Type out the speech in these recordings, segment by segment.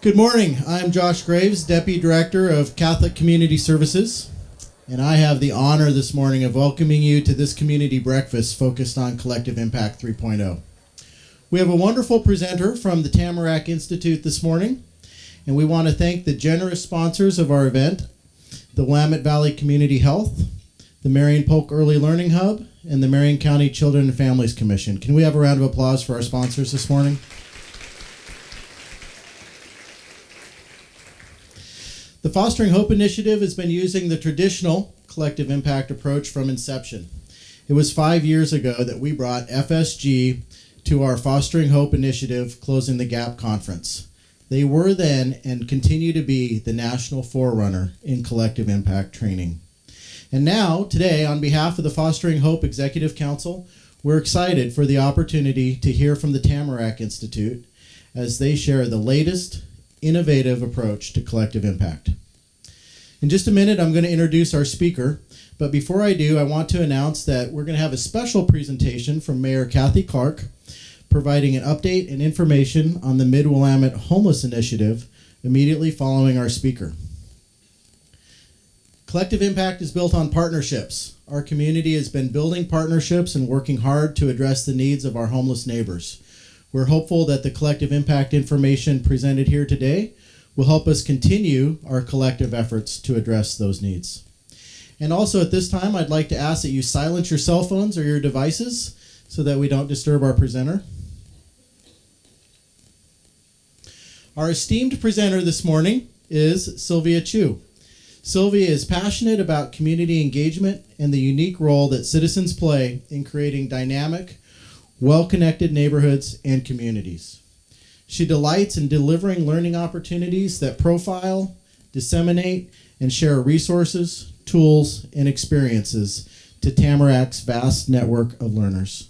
Good morning. I'm Josh Graves, Deputy Director of Catholic Community Services, and I have the honor this morning of welcoming you to this community breakfast focused on Collective Impact 3.0. We have a wonderful presenter from the Tamarack Institute this morning, and we want to thank the generous sponsors of our event, the Willamette Valley Community Health, the Marion Polk Early Learning Hub, and the Marion County Children and Families Commission. Can we have a round of applause for our sponsors this morning? The Fostering Hope Initiative has been using the traditional collective impact approach from inception. It was 5 years ago that we brought FSG to our Fostering Hope Initiative Closing the Gap conference. They were then and continue to be the national forerunner in collective impact training. And now, today, on behalf of the Fostering Hope Executive Council, we're excited for the opportunity to hear from the Tamarack Institute as they share the latest innovative approach to collective impact. In just a minute, I'm going to introduce our speaker, but before I do, I want to announce that we're going to have a special presentation from Mayor Cathy Clark, providing an update and information on the Mid-Willamette Homeless Initiative immediately following our speaker. Collective impact is built on partnerships. Our community has been building partnerships and working hard to address the needs of our homeless neighbors. We're hopeful that the collective impact information presented here today will help us continue our collective efforts to address those needs. And also at this time, I'd like to ask that you silence your cell phones or your devices so that we don't disturb our presenter. Our esteemed presenter this morning is Sylvia Chu. Sylvia is passionate about community engagement and the unique role that citizens play in creating dynamic, well-connected neighborhoods and communities. She delights in delivering learning opportunities that profile, disseminate, and share resources, tools, and experiences to Tamarack's vast network of learners.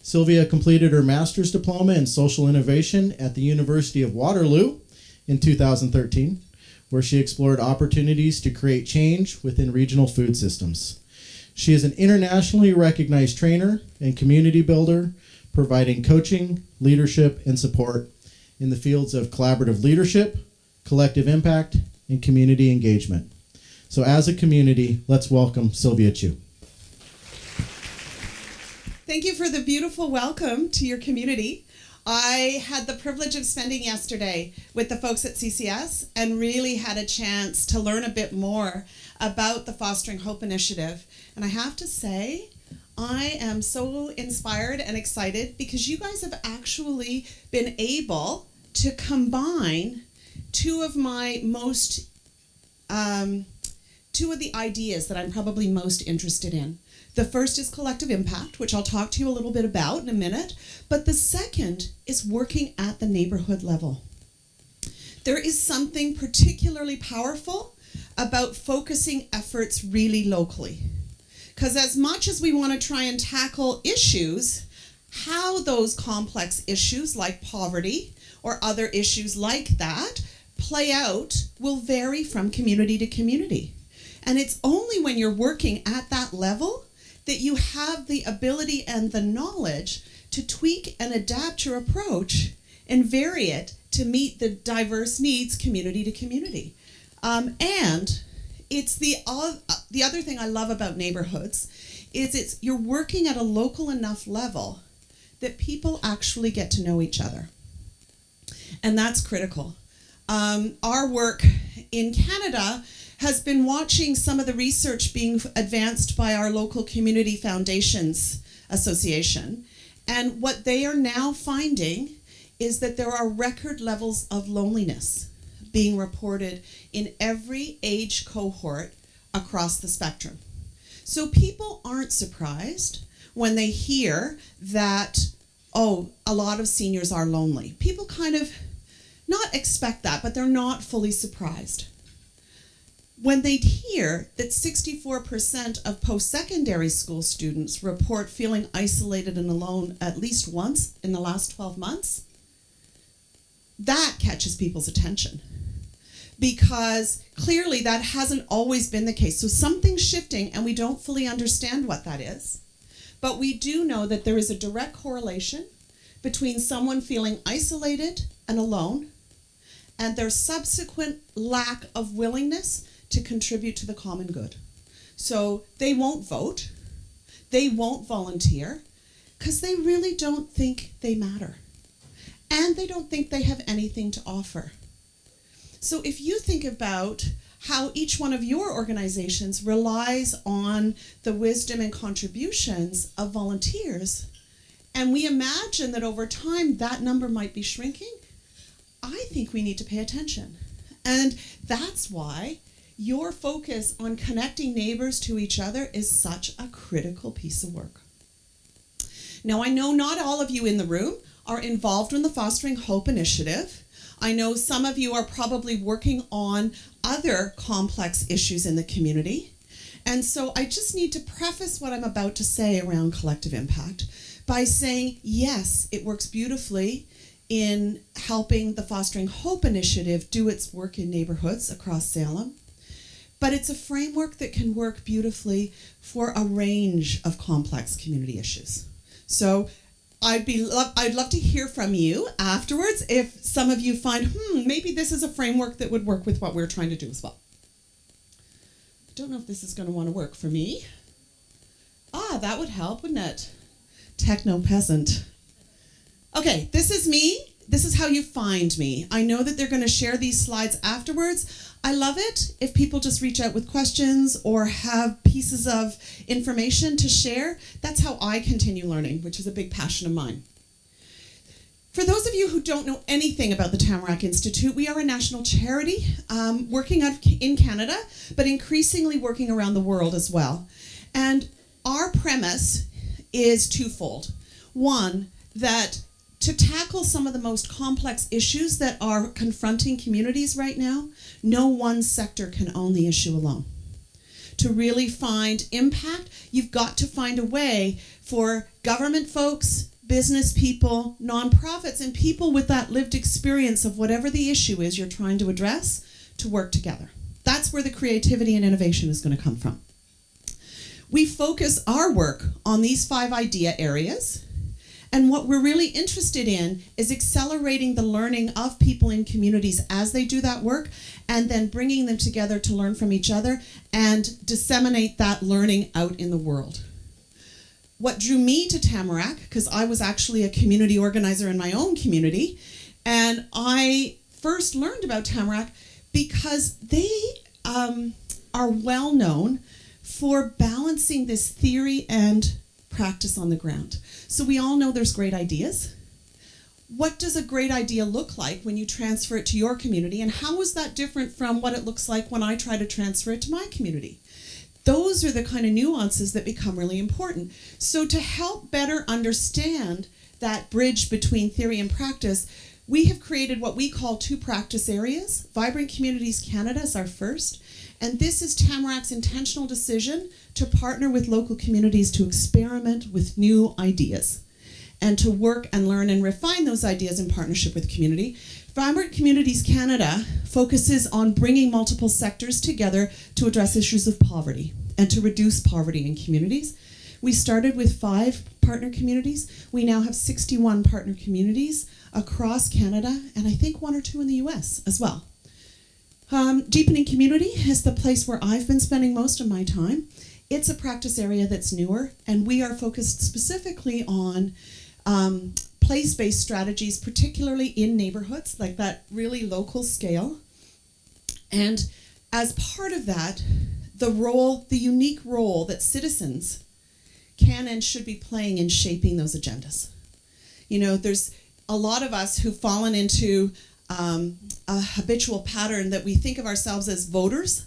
Sylvia completed her master's diploma in social innovation at the University of Waterloo in 2013, where she explored opportunities to create change within regional food systems. She is an internationally recognized trainer and community builder, providing coaching, leadership, and support in the fields of collaborative leadership, collective impact, and community engagement. So as a community, let's welcome Sylvia Chu. Thank you for the beautiful welcome to your community. I had the privilege of spending yesterday with the folks at CCS and really had a chance to learn a bit more about the Fostering Hope Initiative. And I have to say, I am so inspired and excited because you guys have actually been able to combine two of the ideas that I'm probably most interested in. The first is collective impact, which I'll talk to you a little bit about in a minute, but the second is working at the neighborhood level. There is something particularly powerful about focusing efforts really locally. Because as much as we want to try and tackle issues, how those complex issues like poverty or other issues like that play out will vary from community to community. And it's only when you're working at that level that you have the ability and the knowledge to tweak and adapt your approach and vary it to meet the diverse needs community to community. And it's the other thing I love about neighborhoods is you're working at a local enough level that people actually get to know each other. And that's critical. Our work in Canada has been watching some of the research being advanced by our local community foundations association. And what they are now finding is that there are record levels of loneliness being reported in every age cohort across the spectrum. So people aren't surprised when they hear that, oh, a lot of seniors are lonely. People kind of not expect that, but they're not fully surprised. When they hear that 64% of post-secondary school students report feeling isolated and alone at least once in the last 12 months, that catches people's attention. Because clearly that hasn't always been the case. So something's shifting and we don't fully understand what that is. But we do know that there is a direct correlation between someone feeling isolated and alone and their subsequent lack of willingness to contribute to the common good. So they won't vote, they won't volunteer, because they really don't think they matter. And they don't think they have anything to offer. So if you think about how each one of your organizations relies on the wisdom and contributions of volunteers, and we imagine that over time that number might be shrinking, I think we need to pay attention. And that's why your focus on connecting neighbors to each other is such a critical piece of work. Now, I know not all of you in the room are involved in the Fostering Hope initiative. I know some of you are probably working on other complex issues in the community. And so I just need to preface what I'm about to say around collective impact by saying, yes, it works beautifully in helping the Fostering Hope initiative do its work in neighborhoods across Salem. But it's a framework that can work beautifully for a range of complex community issues. So I'd love to hear from you afterwards if some of you find, maybe this is a framework that would work with what we're trying to do as well. I don't know if this is going to want to work for me. That would help, wouldn't it? Techno peasant. Okay, this is me. This is how you find me. I know that they're going to share these slides afterwards. I love it if people just reach out with questions or have pieces of information to share. That's how I continue learning, which is a big passion of mine. For those of you who don't know anything about the Tamarack Institute, we are a national charity working in Canada, but increasingly working around the world as well. And our premise is twofold. One, that to tackle some of the most complex issues that are confronting communities right now, no one sector can own the issue alone. To really find impact, you've got to find a way for government folks, business people, nonprofits, and people with that lived experience of whatever the issue is you're trying to address to work together. That's where the creativity and innovation is going to come from. We focus our work on these 5 idea areas. And what we're really interested in is accelerating the learning of people in communities as they do that work, and then bringing them together to learn from each other and disseminate that learning out in the world. What drew me to Tamarack, because I was actually a community organizer in my own community, and I first learned about Tamarack because they are well known for balancing this theory and practice on the ground. So we all know there's great ideas. What does a great idea look like when you transfer it to your community, and how is that different from what it looks like when I try to transfer it to my community? Those are the kind of nuances that become really important. So to help better understand that bridge between theory and practice, we have created what we call 2 practice areas. Vibrant Communities Canada is our first, and this is Tamarack's intentional decision to partner with local communities to experiment with new ideas and to work and learn and refine those ideas in partnership with community. Vibrant Communities Canada focuses on bringing multiple sectors together to address issues of poverty and to reduce poverty in communities. We started with 5 partner communities. We now have 61 partner communities across Canada, and I think 1 or 2 in the US as well. Deepening Community is the place where I've been spending most of my time. It's a practice area that's newer, and we are focused specifically on place-based strategies, particularly in neighborhoods, like that really local scale. And as part of that, the unique role that citizens can and should be playing in shaping those agendas. You know, there's a lot of us who've fallen into a habitual pattern that we think of ourselves as voters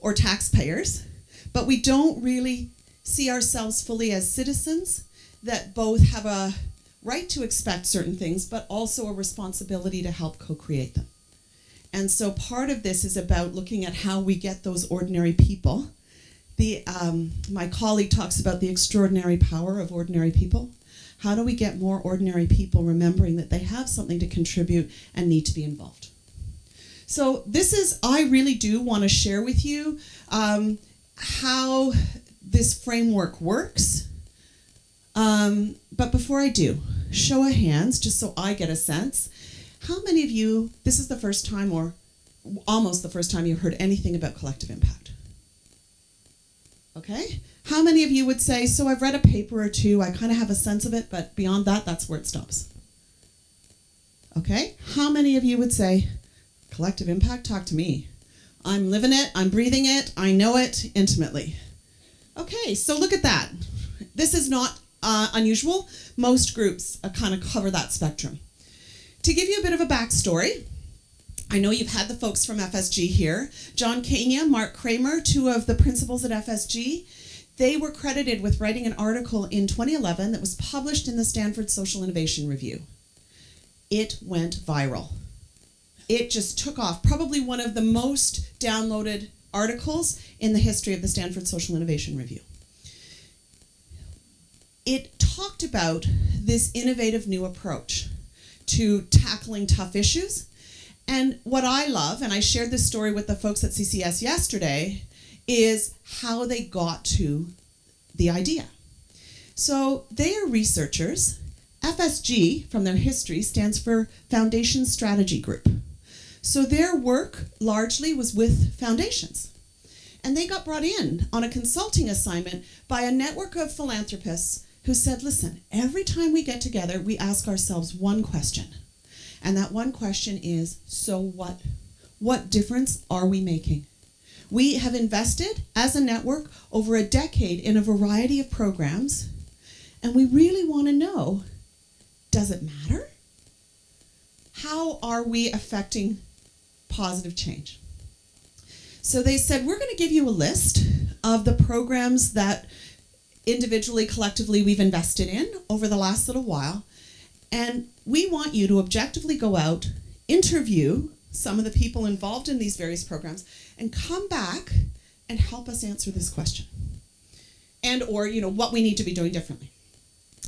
or taxpayers, but we don't really see ourselves fully as citizens that both have a right to expect certain things, but also a responsibility to help co-create them. And so part of this is about looking at how we get those ordinary people. My colleague talks about the extraordinary power of ordinary people. How do we get more ordinary people remembering that they have something to contribute and need to be involved? So I really do want to share with you how this framework works. But before I do, show of hands, just so I get a sense. How many of you, this is the first time or almost the first time you've heard anything about collective impact? Okay? How many of you would say, so I've read a paper or two, I kind of have a sense of it, but beyond that, that's where it stops? Okay? How many of you would say, collective impact, talk to me. I'm living it, I'm breathing it, I know it intimately. Okay, so look at that. This is not unusual. Most groups kind of cover that spectrum. To give you a bit of a backstory, I know you've had the folks from FSG here. John Keizer, Mark Kramer, two of the principals at FSG, they were credited with writing an article in 2011 that was published in the Stanford Social Innovation Review. It went viral. It just took off. Probably one of the most downloaded articles in the history of the Stanford Social Innovation Review. It talked about this innovative new approach to tackling tough issues. And what I love, and I shared this story with the folks at CCS yesterday, is how they got to the idea. So they are researchers. FSG, from their history, stands for Foundation Strategy Group. So their work largely was with foundations. And they got brought in on a consulting assignment by a network of philanthropists who said, listen, every time we get together, we ask ourselves one question. And that one question is, so what? What difference are we making? We have invested as a network over a decade in a variety of programs, and we really want to know, does it matter? How are we affecting positive change? So they said, we're going to give you a list of the programs that individually, collectively, we've invested in over the last little while. And we want you to objectively go out, interview some of the people involved in these various programs, and come back and help us answer this question. And or, what we need to be doing differently.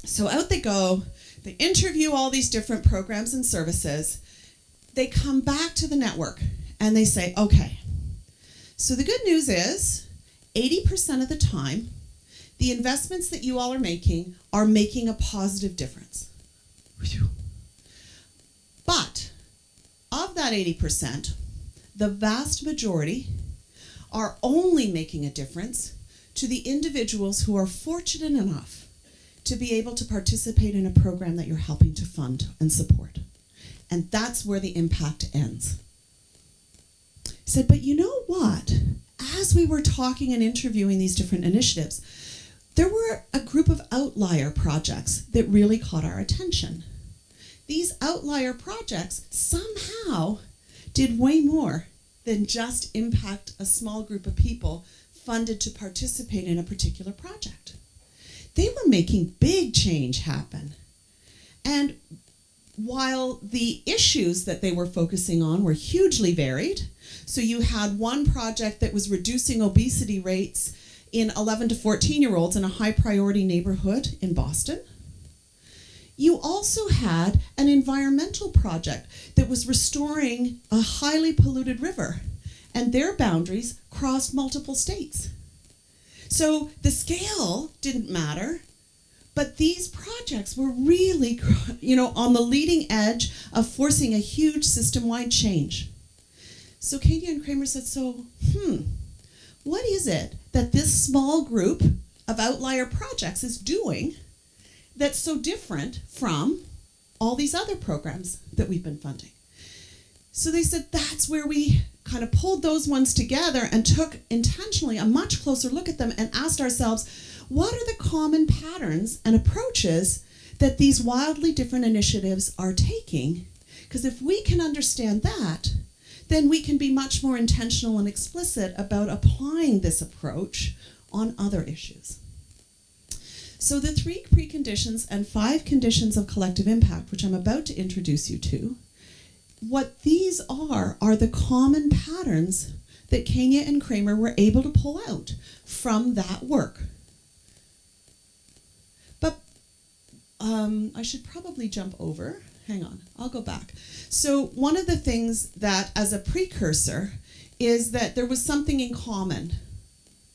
So out they go, they interview all these different programs and services. They come back to the network and they say, okay, so the good news is 80% of the time, the investments that you all are making a positive difference. But of that 80%, the vast majority are only making a difference to the individuals who are fortunate enough to be able to participate in a program that you're helping to fund and support. And that's where the impact ends. He said, but you know what? As we were talking and interviewing these different initiatives, there were a group of outlier projects that really caught our attention. These outlier projects somehow did way more than just impact a small group of people funded to participate in a particular project. They were making big change happen. And while the issues that they were focusing on were hugely varied, so you had one project that was reducing obesity rates in 11 to 14-year-olds in a high-priority neighborhood in Boston. You also had an environmental project that was restoring a highly polluted river, and their boundaries crossed multiple states. So the scale didn't matter, but these projects were really, on the leading edge of forcing a huge system-wide change. So Katie and Kramer said, what is it that this small group of outlier projects is doing that's so different from all these other programs that we've been funding? So they said that's where we kind of pulled those ones together and took intentionally a much closer look at them and asked ourselves, what are the common patterns and approaches that these wildly different initiatives are taking? Because if we can understand that, then we can be much more intentional and explicit about applying this approach on other issues. So the 3 preconditions and 5 conditions of collective impact, which I'm about to introduce you to, what these are the common patterns that Keizer and Kramer were able to pull out from that work. But I should probably jump over. Hang on, I'll go back. So one of the things that, as a precursor, is that there was something in common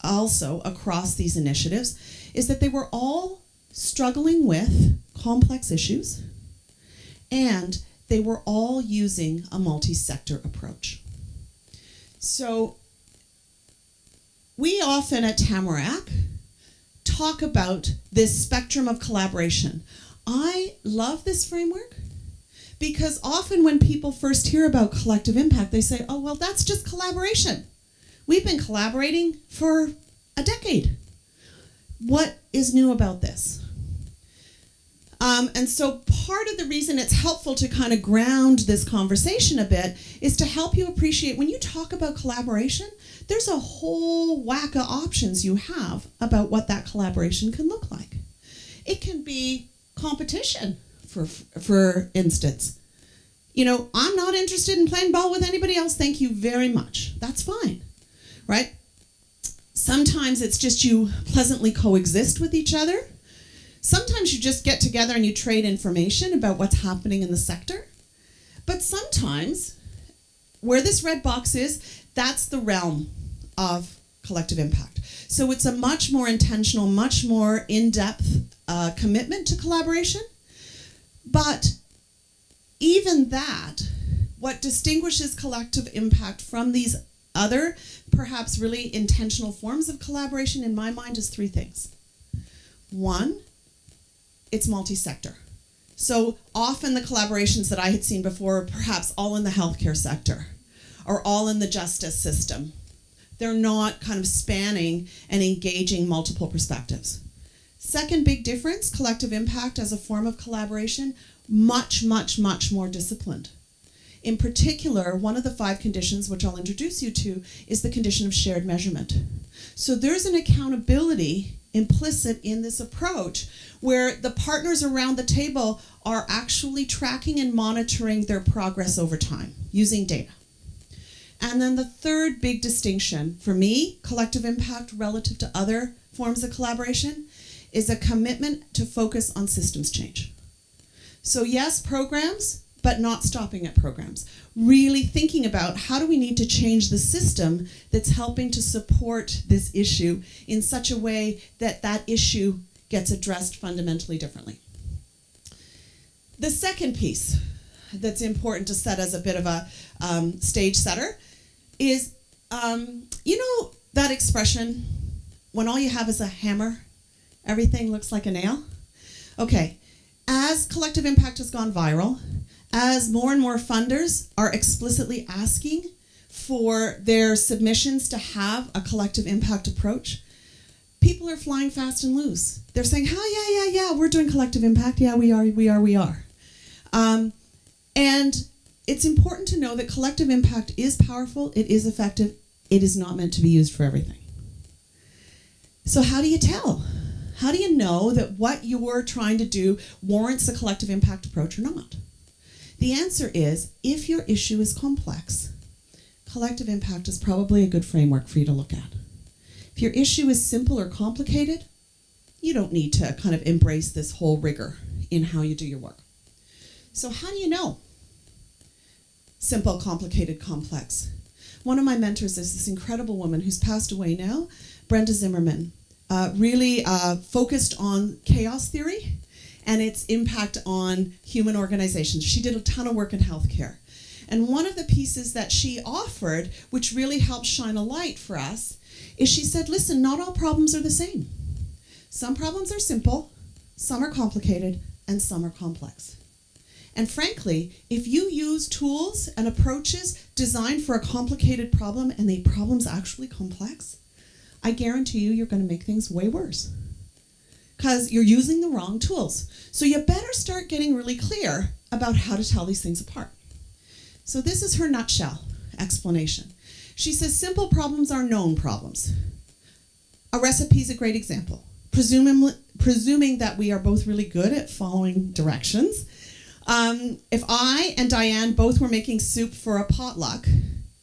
also across these initiatives, is that they were all struggling with complex issues, and they were all using a multi-sector approach. So we often at Tamarack talk about this spectrum of collaboration. I love this framework because often when people first hear about collective impact, they say, oh, well, that's just collaboration. We've been collaborating for a decade. What is new about this? And so part of the reason it's helpful to kind of ground this conversation a bit is to help you appreciate when you talk about collaboration, there's a whole whack of options you have about what that collaboration can look like. It can be competition, for instance. You know, I'm not interested in playing ball with anybody else, thank you very much. That's fine, right? Sometimes it's just you pleasantly coexist with each other. Sometimes you just get together and you trade information about what's happening in the sector. But sometimes, where this red box is, that's the realm of collective impact. So it's a much more intentional, much more in-depth commitment to collaboration. But even that, what distinguishes collective impact from these other, perhaps really intentional forms of collaboration in my mind is three things. One, it's multi-sector. So often the collaborations that I had seen before are perhaps all in the healthcare sector or all in the justice system. They're not kind of spanning and engaging multiple perspectives. Second big difference, collective impact as a form of collaboration, much, much, much more disciplined. In particular, one of the 5 conditions, which I'll introduce you to, is the condition of shared measurement. So there's an accountability implicit in this approach where the partners around the table are actually tracking and monitoring their progress over time using data. And then the third big distinction for me, collective impact relative to other forms of collaboration, is a commitment to focus on systems change. So yes, programs, but not stopping at programs. Really thinking about how do we need to change the system that's helping to support this issue in such a way that that issue gets addressed fundamentally differently. The second piece that's important to set as a bit of a stage setter is, you know that expression, when all you have is a hammer, everything looks like a nail? Okay, as collective impact has gone viral, as more and more funders are explicitly asking for their submissions to have a collective impact approach, people are flying fast and loose. They're saying, oh, yeah, we're doing collective impact. Yeah, we are. And it's important to know that collective impact is powerful, it is effective, it is not meant to be used for everything. So how do you tell? How do you know that what you're trying to do warrants a collective impact approach or not? The answer is, if your issue is complex, collective impact is probably a good framework for you to look at. If your issue is simple or complicated, you don't need to kind of embrace this whole rigor in how you do your work. So how do you know? Simple, complicated, complex. One of my mentors is this incredible woman who's passed away now, Brenda Zimmerman, really focused on chaos theory and its impact on human organizations. She did a ton of work in healthcare. And one of the pieces that she offered, which really helped shine a light for us, is she said, listen, not all problems are the same. Some problems are simple, some are complicated, and some are complex. And frankly, if you use tools and approaches designed for a complicated problem and the problem's actually complex, I guarantee you you're going to make things way worse because you're using the wrong tools. So you better start getting really clear about how to tell these things apart. So this is her nutshell explanation. She says simple problems are known problems. A recipe is a great example. Presuming that we are both really good at following directions, if I and Diane both were making soup for a potluck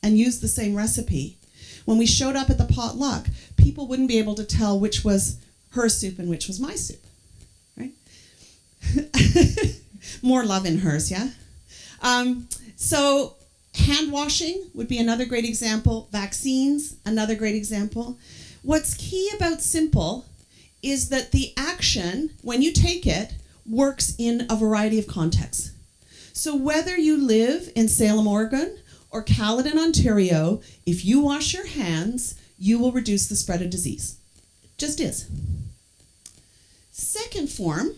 and used the same recipe, when we showed up at the potluck, people wouldn't be able to tell which was her soup and which was my soup, right? More love in hers, yeah? So hand washing would be another great example. Vaccines, another great example. What's key about simple is that the action, when you take it, works in a variety of contexts. So whether you live in Salem, Oregon, or Caledon, Ontario, if you wash your hands, you will reduce the spread of disease. It just is. Second form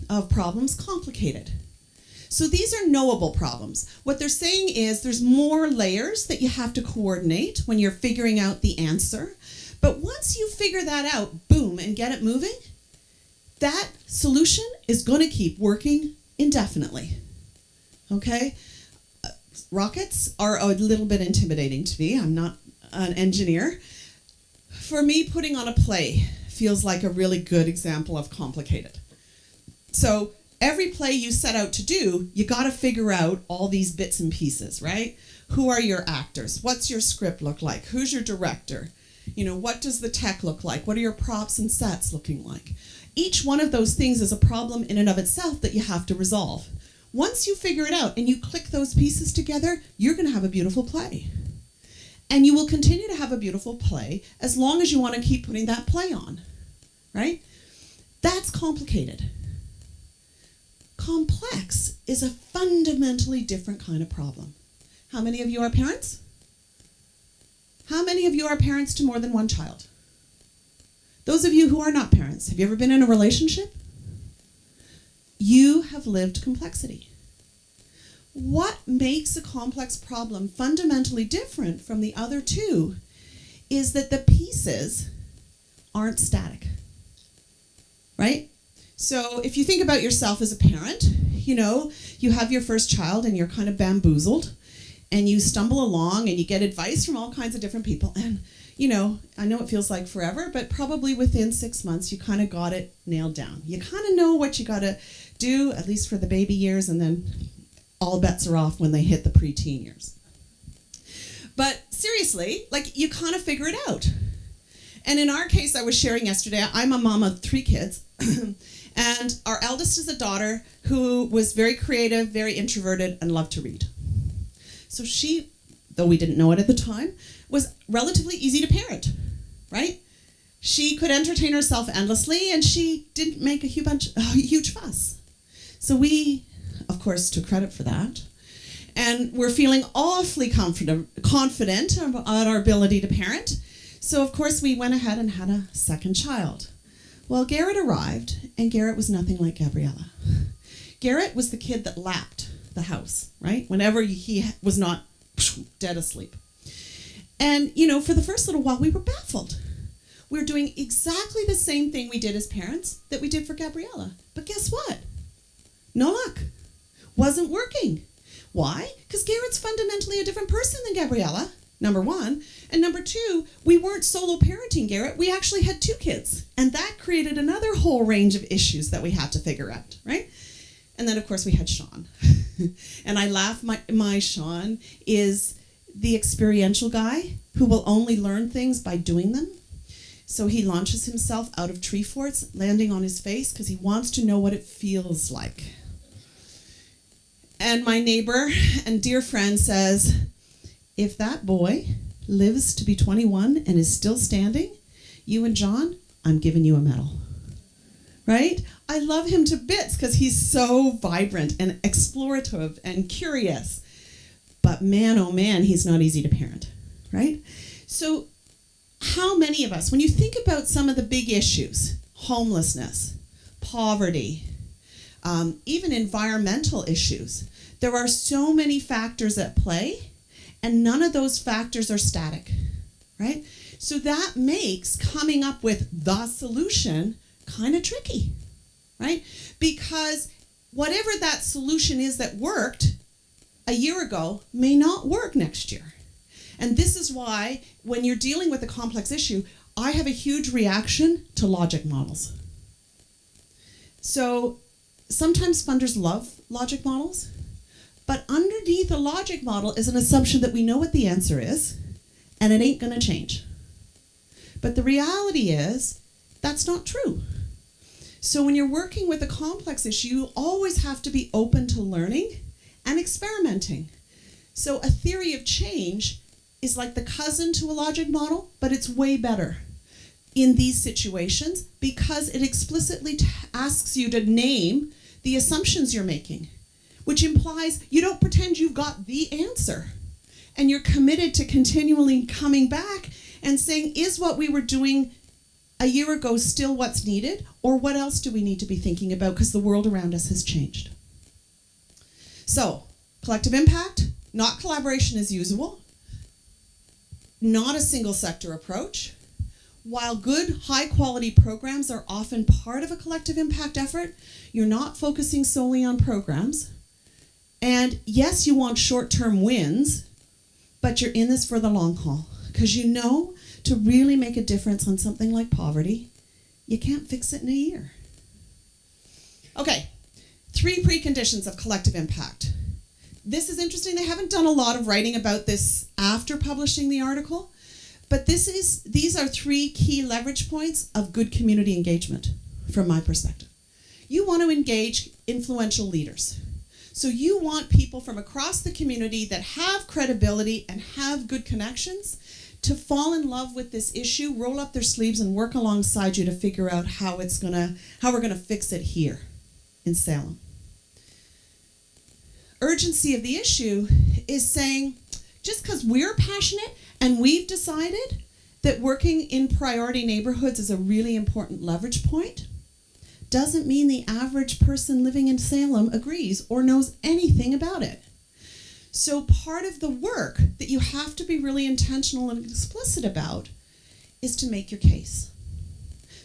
of problems, complicated. So these are knowable problems. What they're saying is there's more layers that you have to coordinate when you're figuring out the answer. But once you figure that out, boom, and get it moving, that solution is going to keep working indefinitely. Okay? Rockets are a little bit intimidating to me. I'm not an engineer. For me, putting on a play feels like a really good example of complicated. So every play you set out to do, you got to figure out all these bits and pieces, right? Who are your actors? What's your script look like? Who's your director? What does the tech look like? What are your props and sets looking like? Each one of those things is a problem in and of itself that you have to resolve. Once you figure it out and you click those pieces together, you're going to have a beautiful play. And you will continue to have a beautiful play as long as you want to keep putting that play on, right? That's complicated. Complex is a fundamentally different kind of problem. How many of you are parents? How many of you are parents to more than one child? Those of you who are not parents, have you ever been in a relationship? You have lived complexity. What makes a complex problem fundamentally different from the other two is that the pieces aren't static, right? So if you think about yourself as a parent, you have your first child and you're kind of bamboozled and you stumble along and you get advice from all kinds of different people. And, I know it feels like forever, but probably within 6 months, you kind of got it nailed down. You kind of know what you got to do, at least for the baby years, and then all bets are off when they hit the preteen years. But seriously, you kind of figure it out. And in our case, I was sharing yesterday, I'm a mom of 3 kids. And our eldest is a daughter who was very creative, very introverted, and loved to read. So she, though we didn't know it at the time, was relatively easy to parent, right? She could entertain herself endlessly, and she didn't make a huge fuss. So we, of course, took credit for that. And we're feeling awfully confident about our ability to parent. So, of course, we went ahead and had a second child. Well, Garrett arrived, and Garrett was nothing like Gabriella. Garrett was the kid that lapped the house, right? Whenever he was not dead asleep. And, for the first little while, we were baffled. We were doing exactly the same thing we did as parents that we did for Gabriella. But guess what? No luck. Wasn't working. Why? Because Garrett's fundamentally a different person than Gabriella, number one. And number two, we weren't solo parenting Garrett. We actually had 2 kids. And that created another whole range of issues that we had to figure out, right? And then, of course, we had Sean. And I laugh, my Sean is the experiential guy who will only learn things by doing them. So he launches himself out of tree forts, landing on his face because he wants to know what it feels like. And my neighbor and dear friend says, if that boy lives to be 21 and is still standing, you and John, I'm giving you a medal. Right? I love him to bits because he's so vibrant and explorative and curious. But man, oh man, he's not easy to parent. Right? So how many of us, when you think about some of the big issues, homelessness, poverty, even environmental issues, there are so many factors at play, and none of those factors are static, right? So that makes coming up with the solution kind of tricky, right? Because whatever that solution is that worked a year ago may not work next year. And this is why when you're dealing with a complex issue, I have a huge reaction to logic models. So sometimes funders love logic models, but underneath a logic model is an assumption that we know what the answer is, and it ain't gonna change. But the reality is, that's not true. So when you're working with a complex issue, you always have to be open to learning and experimenting. So a theory of change is like the cousin to a logic model, but it's way better in these situations because it explicitly asks you to name the assumptions you're making. which implies you don't pretend you've got the answer. And you're committed to continually coming back and saying, is what we were doing a year ago still what's needed? Or what else do we need to be thinking about because the world around us has changed? So, collective impact, not collaboration as usual, not a single sector approach. While good, high-quality programs are often part of a collective impact effort, you're not focusing solely on programs. And yes, you want short-term wins, but you're in this for the long haul. Because you know, to really make a difference on something like poverty, you can't fix it in a year. Okay, 3 preconditions of collective impact. This is interesting. They haven't done a lot of writing about this after publishing the article. But these are 3 key leverage points of good community engagement, from my perspective. You want to engage influential leaders. So you want people from across the community that have credibility and have good connections to fall in love with this issue, roll up their sleeves, and work alongside you to figure out how we're gonna fix it here in Salem. Urgency of the issue is saying, just because we're passionate and we've decided that working in priority neighborhoods is a really important leverage point, doesn't mean the average person living in Salem agrees or knows anything about it. So part of the work that you have to be really intentional and explicit about is to make your case.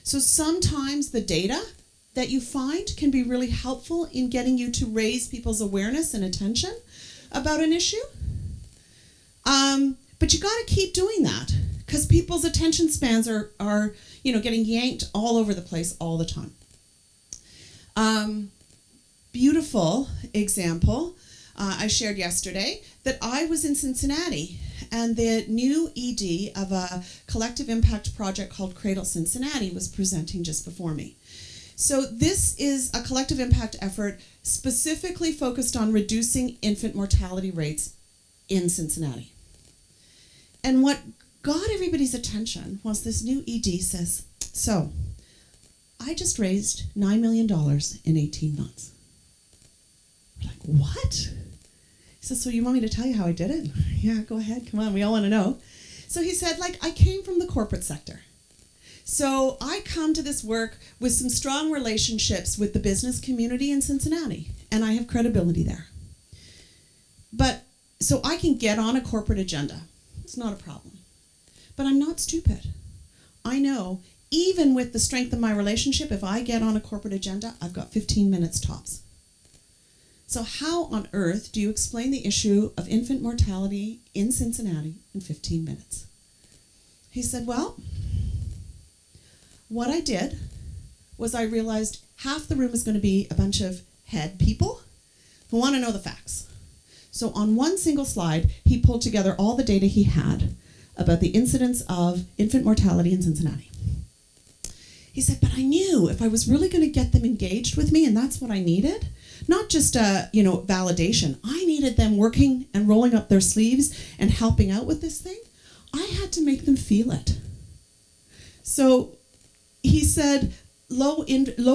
So sometimes the data that you find can be really helpful in getting you to raise people's awareness and attention about an issue. But you got to keep doing that because people's attention spans are getting yanked all over the place all the time. Beautiful example I shared yesterday that I was in Cincinnati and the new ED of a collective impact project called Cradle Cincinnati was presenting just before me. So this is a collective impact effort specifically focused on reducing infant mortality rates in Cincinnati. And what got everybody's attention was this new ED says, so I just raised $9 million in 18 months. We're like, what? He says, so you want me to tell you how I did it? Yeah, go ahead, come on, we all want to know. So he said, I came from the corporate sector. So I come to this work with some strong relationships with the business community in Cincinnati, and I have credibility there. But so I can get on a corporate agenda. It's not a problem. But I'm not stupid. I know, even with the strength of my relationship, if I get on a corporate agenda, I've got 15 minutes tops. So how on earth do you explain the issue of infant mortality in Cincinnati in 15 minutes? He said, well, what I did was I realized half the room is going to be a bunch of head people who want to know the facts. So on one single slide, he pulled together all the data he had about the incidence of infant mortality in Cincinnati. He said, but I knew if I was really going to get them engaged with me, and that's what I needed, not just validation. I needed them working and rolling up their sleeves and helping out with this thing. I had to make them feel it. So he said low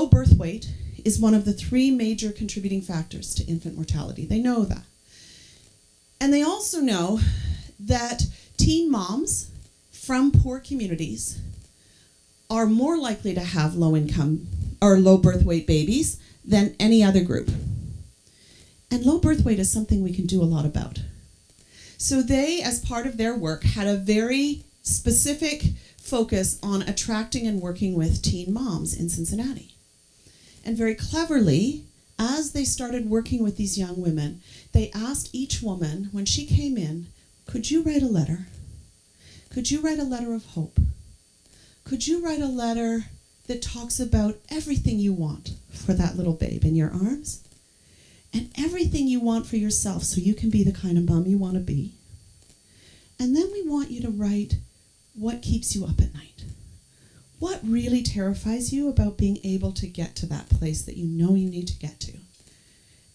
birth weight is one of the 3 major contributing factors to infant mortality. They know that. And they also know that teen moms from poor communities are more likely to have low income or low birth weight babies than any other group. And low birth weight is something we can do a lot about. So they, as part of their work, had a very specific focus on attracting and working with teen moms in Cincinnati. And very cleverly, as they started working with these young women, they asked each woman, when she came in, could you write a letter? Could you write a letter of hope? Could you write a letter that talks about everything you want for that little babe in your arms? And everything you want for yourself so you can be the kind of mom you want to be. And then we want you to write what keeps you up at night. What really terrifies you about being able to get to that place that you know you need to get to?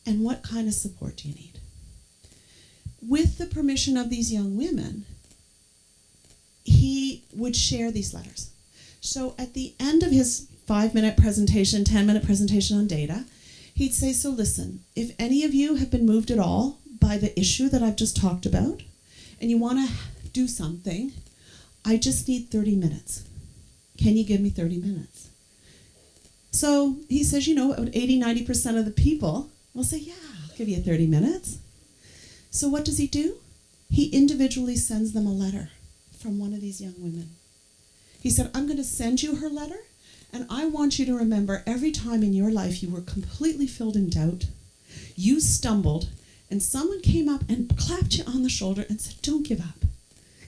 And what kind of support do you need? With the permission of these young women, he would share these letters. So at the end of his 5-minute presentation, 10-minute presentation on data, He'd say, so listen, if any of you have been moved at all by the issue that I've just talked about, and you want to do something, I just need 30 minutes. Can you give me 30 minutes? So he says, about 80-90% of the people will say, yeah, I'll give you 30 minutes. So what does he do? He individually sends them a letter from one of these young women. He said, I'm going to send you her letter, and I want you to remember every time in your life you were completely filled in doubt, you stumbled, and someone came up and clapped you on the shoulder and said, don't give up.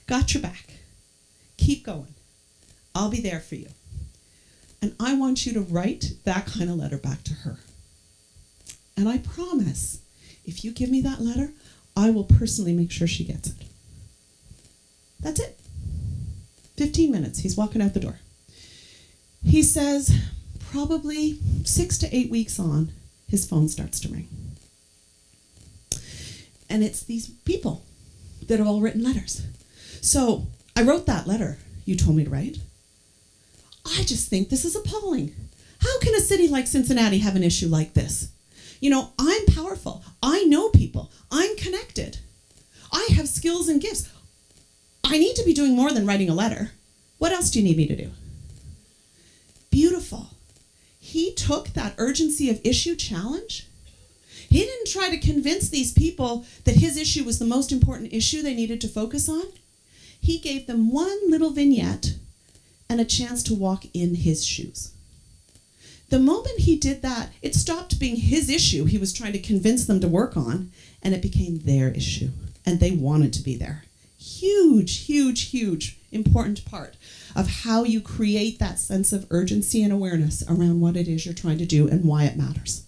Got your back. Keep going. I'll be there for you. And I want you to write that kind of letter back to her. And I promise, if you give me that letter, I will personally make sure she gets it. That's it. 15 minutes, he's walking out the door. He says, probably 6 to 8 weeks on, his phone starts to ring. And it's these people that have all written letters. So I wrote that letter you told me to write. I just think this is appalling. How can a city like Cincinnati have an issue like this? I'm powerful. I know people. I'm connected. I have skills and gifts. I need to be doing more than writing a letter. What else do you need me to do? Beautiful. He took that urgency of issue challenge. He didn't try to convince these people that his issue was the most important issue they needed to focus on. He gave them one little vignette and a chance to walk in his shoes. The moment he did that, it stopped being his issue he was trying to convince them to work on, and it became their issue, and they wanted to be there. Huge, huge, huge, important part of how you create that sense of urgency and awareness around what it is you're trying to do and why it matters.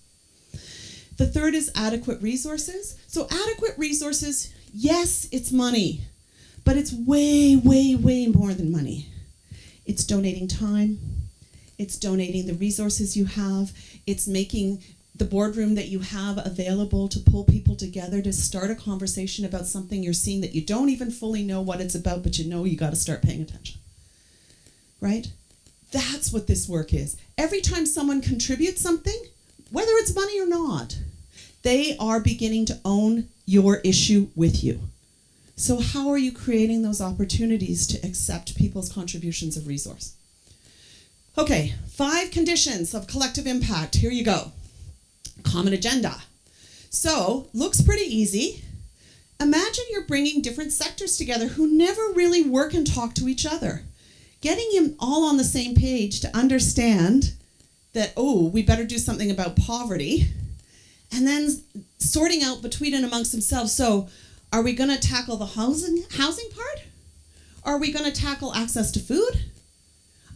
The third is adequate resources. So adequate resources, yes, it's money, but it's way, way, way more than money. It's donating time. It's donating the resources you have. It's making the boardroom that you have available to pull people together to start a conversation about something you're seeing that you don't even fully know what it's about, but you got to start paying attention. Right? That's what this work is. Every time someone contributes something, whether it's money or not, they are beginning to own your issue with you. So how are you creating those opportunities to accept people's contributions of resource? Okay, 5 conditions of collective impact. Here you go. Common agenda. So, looks pretty easy. Imagine you're bringing different sectors together who never really work and talk to each other. Getting them all on the same page to understand that, we better do something about poverty, and then sorting out between and amongst themselves. So, are we going to tackle the housing part? Are we going to tackle access to food?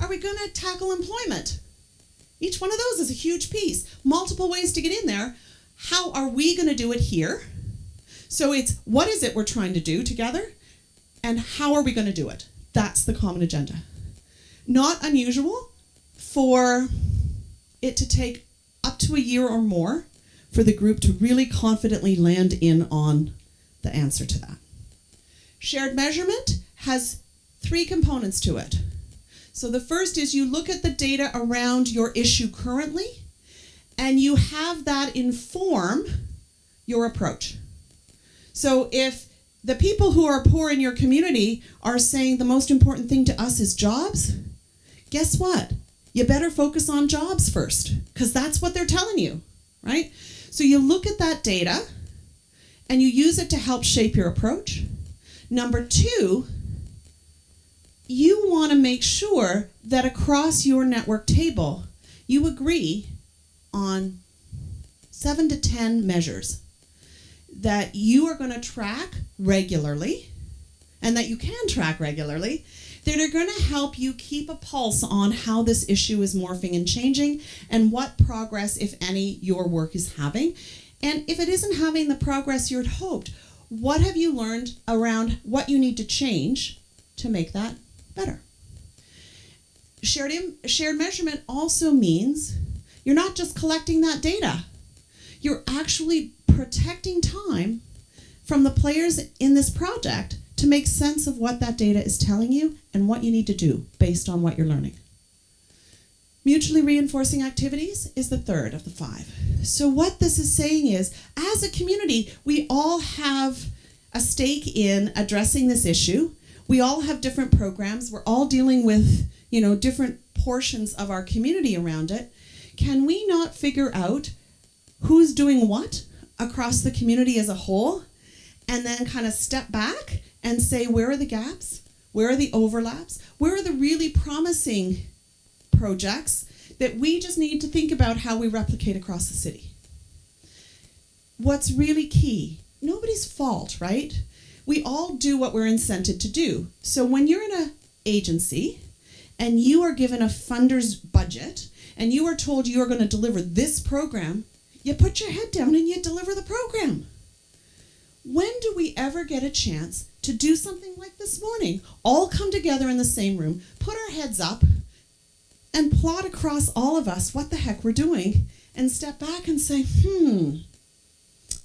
Are we going to tackle employment? Each one of those is a huge piece. Multiple ways to get in there. How are we going to do it here? So it's what is it we're trying to do together? And how are we going to do it? That's the common agenda. Not unusual for it to take up to a year or more for the group to really confidently land in on the answer to that. Shared measurement has 3 components to it. So the first is you look at the data around your issue currently, and you have that inform your approach. So if the people who are poor in your community are saying the most important thing to us is jobs, guess what? You better focus on jobs first, because that's what they're telling you, right? So you look at that data, and you use it to help shape your approach. Number 2, you want to make sure that across your network table, you agree on 7 to 10 measures that you are going to track regularly, and that you can track regularly, that are going to help you keep a pulse on how this issue is morphing and changing, and what progress, if any, your work is having. And if it isn't having the progress you'd hoped, what have you learned around what you need to change to make that better? Shared measurement also means you're not just collecting that data. You're actually protecting time from the players in this project to make sense of what that data is telling you and what you need to do based on what you're learning. Mutually reinforcing activities is the third of the 5. So what this is saying is, as a community, we all have a stake in addressing this issue. We all have different programs. We're all dealing with, different portions of our community around it. Can we not figure out who's doing what across the community as a whole, and then kind of step back and say, where are the gaps? Where are the overlaps? Where are the really promising projects that we just need to think about how we replicate across the city? What's really key, nobody's fault, right? We all do what we're incented to do. So when you're in an agency and you are given a funder's budget and you are told you are going to deliver this program, you put your head down and you deliver the program. When do we ever get a chance to do something like this morning? All come together in the same room, put our heads up, and plot across all of us what the heck we're doing, and step back and say,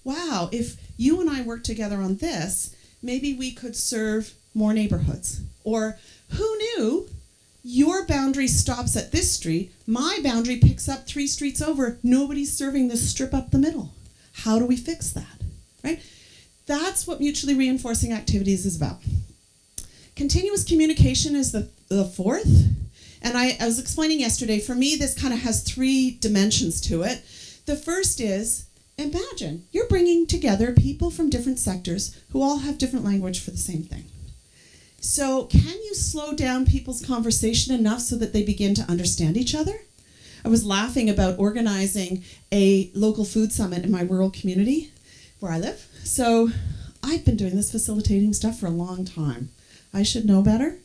wow, if you and I work together on this, maybe we could serve more neighborhoods. Or who knew your boundary stops at this street, my boundary picks up 3 streets over, nobody's serving this strip up the middle. How do we fix that, right? That's what mutually reinforcing activities is about. Continuous communication is the 4th. And I was explaining yesterday, for me, this kind of has 3 dimensions to it. The first is, imagine you're bringing together people from different sectors who all have different language for the same thing. So can you slow down people's conversation enough so that they begin to understand each other? I was laughing about organizing a local food summit in my rural community where I live. So I've been doing this facilitating stuff for a long time. I should know better.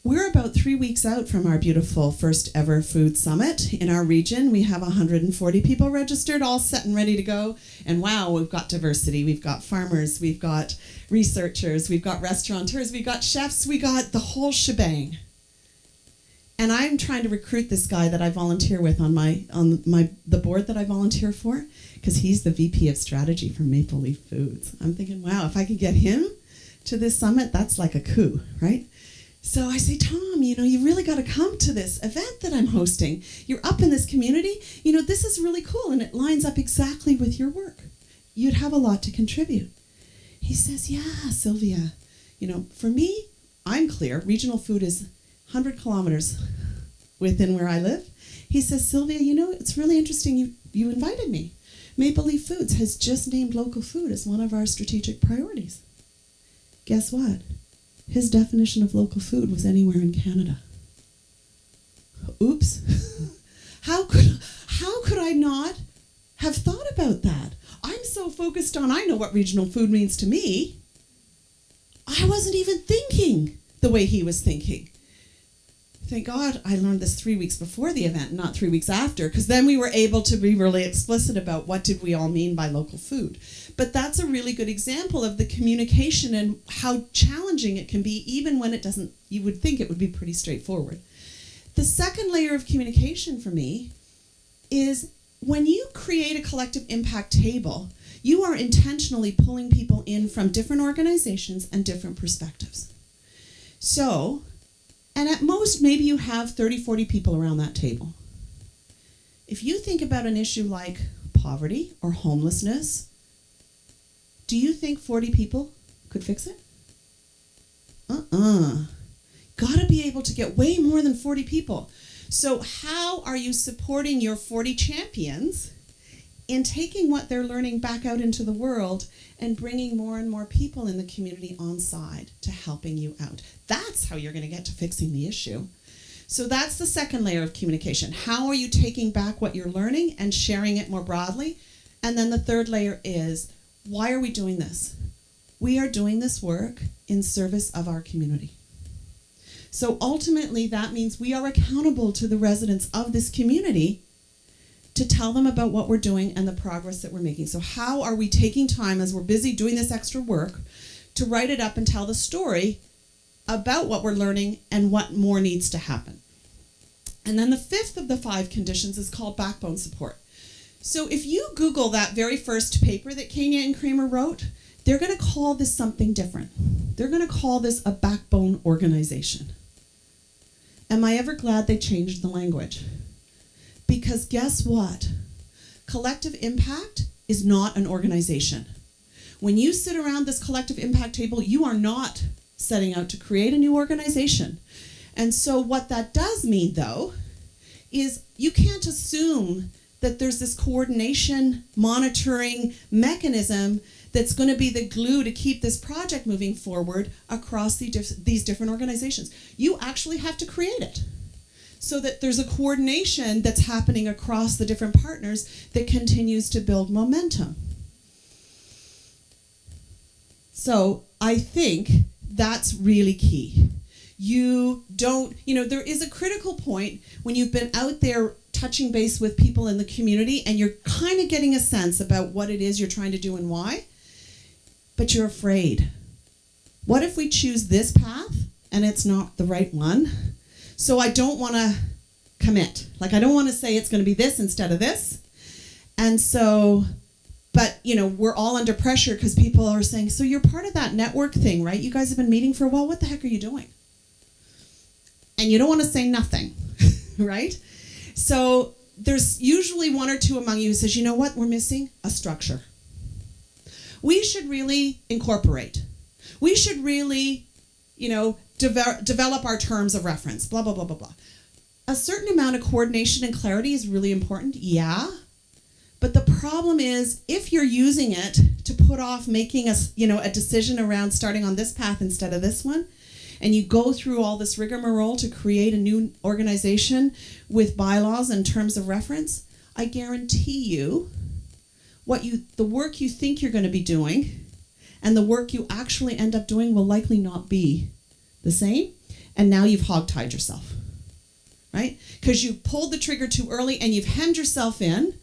We're about 3 weeks out from our beautiful first ever food summit in our region. We have 140 people registered, all set and ready to go. And wow, we've got diversity. We've got farmers, we've got researchers, we've got restaurateurs, we've got chefs, we got the whole shebang. And I'm trying to recruit this guy that I volunteer with on the board that I volunteer for, because he's the VP of strategy for Maple Leaf Foods. I'm thinking, wow, if I could get him to this summit, that's like a coup, right? So I say, Tom, you really got to come to this event that I'm hosting. You're up in this community. This is really cool, and it lines up exactly with your work. You'd have a lot to contribute. He says, yeah, Sylvia, for me, I'm clear. Regional food is 100 kilometers within where I live. He says, Sylvia, it's really interesting you invited me. Maple Leaf Foods has just named local food as one of our strategic priorities. Guess what? His definition of local food was anywhere in Canada. Oops. How could I not have thought about that? I'm so focused on, I know what regional food means to me. I wasn't even thinking the way he was thinking. Thank God I learned this 3 weeks before the event, not 3 weeks after, because then we were able to be really explicit about what did we all mean by local food. But that's a really good example of the communication and how challenging it can be, even when it doesn't, you would think it would be pretty straightforward. The second layer of communication for me is when you create a collective impact table, you are intentionally pulling people in from different organizations and different perspectives. So, and at most, maybe you have 30, 40 people around that table. If you think about an issue like poverty or homelessness, do you think 40 people could fix it? Gotta be able to get way more than 40 people. So how are you supporting your 40 champions in taking what they're learning back out into the world and bringing more and more people in the community on side to helping you out? That's how you're going to get to fixing the issue. So that's the second layer of communication. How are you taking back what you're learning and sharing it more broadly? And then the third layer is, why are we doing this? We are doing this work in service of our community. So ultimately, that means we are accountable to the residents of this community to tell them about what we're doing and the progress that we're making. So how are we taking time as we're busy doing this extra work to write it up and tell the story about what we're learning and what more needs to happen? And then the fifth of the 5 conditions is called backbone support. So if you Google that very first paper that Kenya and Kramer wrote, they're going to call this something different. They're going to call this a backbone organization. Am I ever glad they changed the language? Because guess what? Collective impact is not an organization. When you sit around this collective impact table, you are not setting out to create a new organization. And so what that does mean, though, is you can't assume that there's this coordination, monitoring mechanism that's going to be the glue to keep this project moving forward across these different organizations. You actually have to create it so that there's a coordination that's happening across the different partners that continues to build momentum. So I think that's really key. There is a critical point when you've been out there touching base with people in the community and you're kind of getting a sense about what it is you're trying to do and why, but you're afraid. What if we choose this path and it's not the right one? So I don't want to commit. Like, I don't want to say it's going to be this instead of this. And so, but, we're all under pressure because people are saying, so you're part of that network thing, right? You guys have been meeting for a while. What the heck are you doing? And you don't want to say nothing, right? So there's usually one or two among you who says, you know what, we're missing a structure. We should really incorporate. We should really, develop our terms of reference, blah, blah, blah, blah, blah. A certain amount of coordination and clarity is really important, yeah. But the problem is, if you're using it to put off making a decision around starting on this path instead of this one, and you go through all this rigmarole to create a new organization with bylaws and terms of reference, I guarantee you the work you think you're going to be doing and the work you actually end up doing will likely not be the same. And now you've hogtied yourself, right? Because you pulled the trigger too early and you've hemmed yourself in.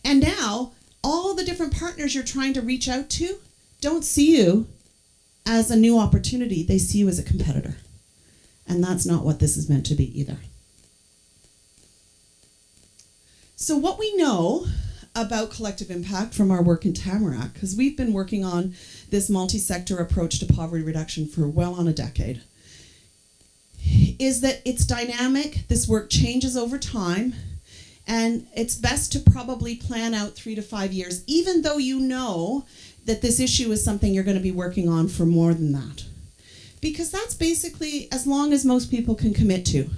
And now all the different partners you're trying to reach out to don't see you as a new opportunity. They see you as a competitor. And that's not what this is meant to be either. So what we know about collective impact from our work in Tamarack, because we've been working on this multi-sector approach to poverty reduction for well on a decade, is that it's dynamic, this work changes over time, and it's best to probably plan out 3 to 5 years, even though you know that this issue is something you're going to be working on for more than that. Because that's basically as long as most people can commit to,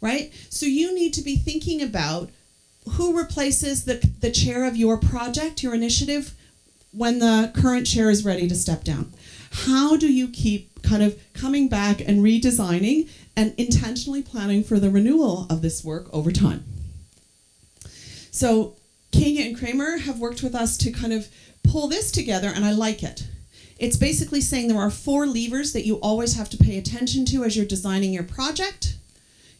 right? So you need to be thinking about who replaces the chair of your project, your initiative, when the current chair is ready to step down. How do you keep kind of coming back and redesigning and intentionally planning for the renewal of this work over time? So Kenya and Kramer have worked with us to kind of pull this together, and I like it. It's basically saying there are 4 levers that you always have to pay attention to as you're designing your project,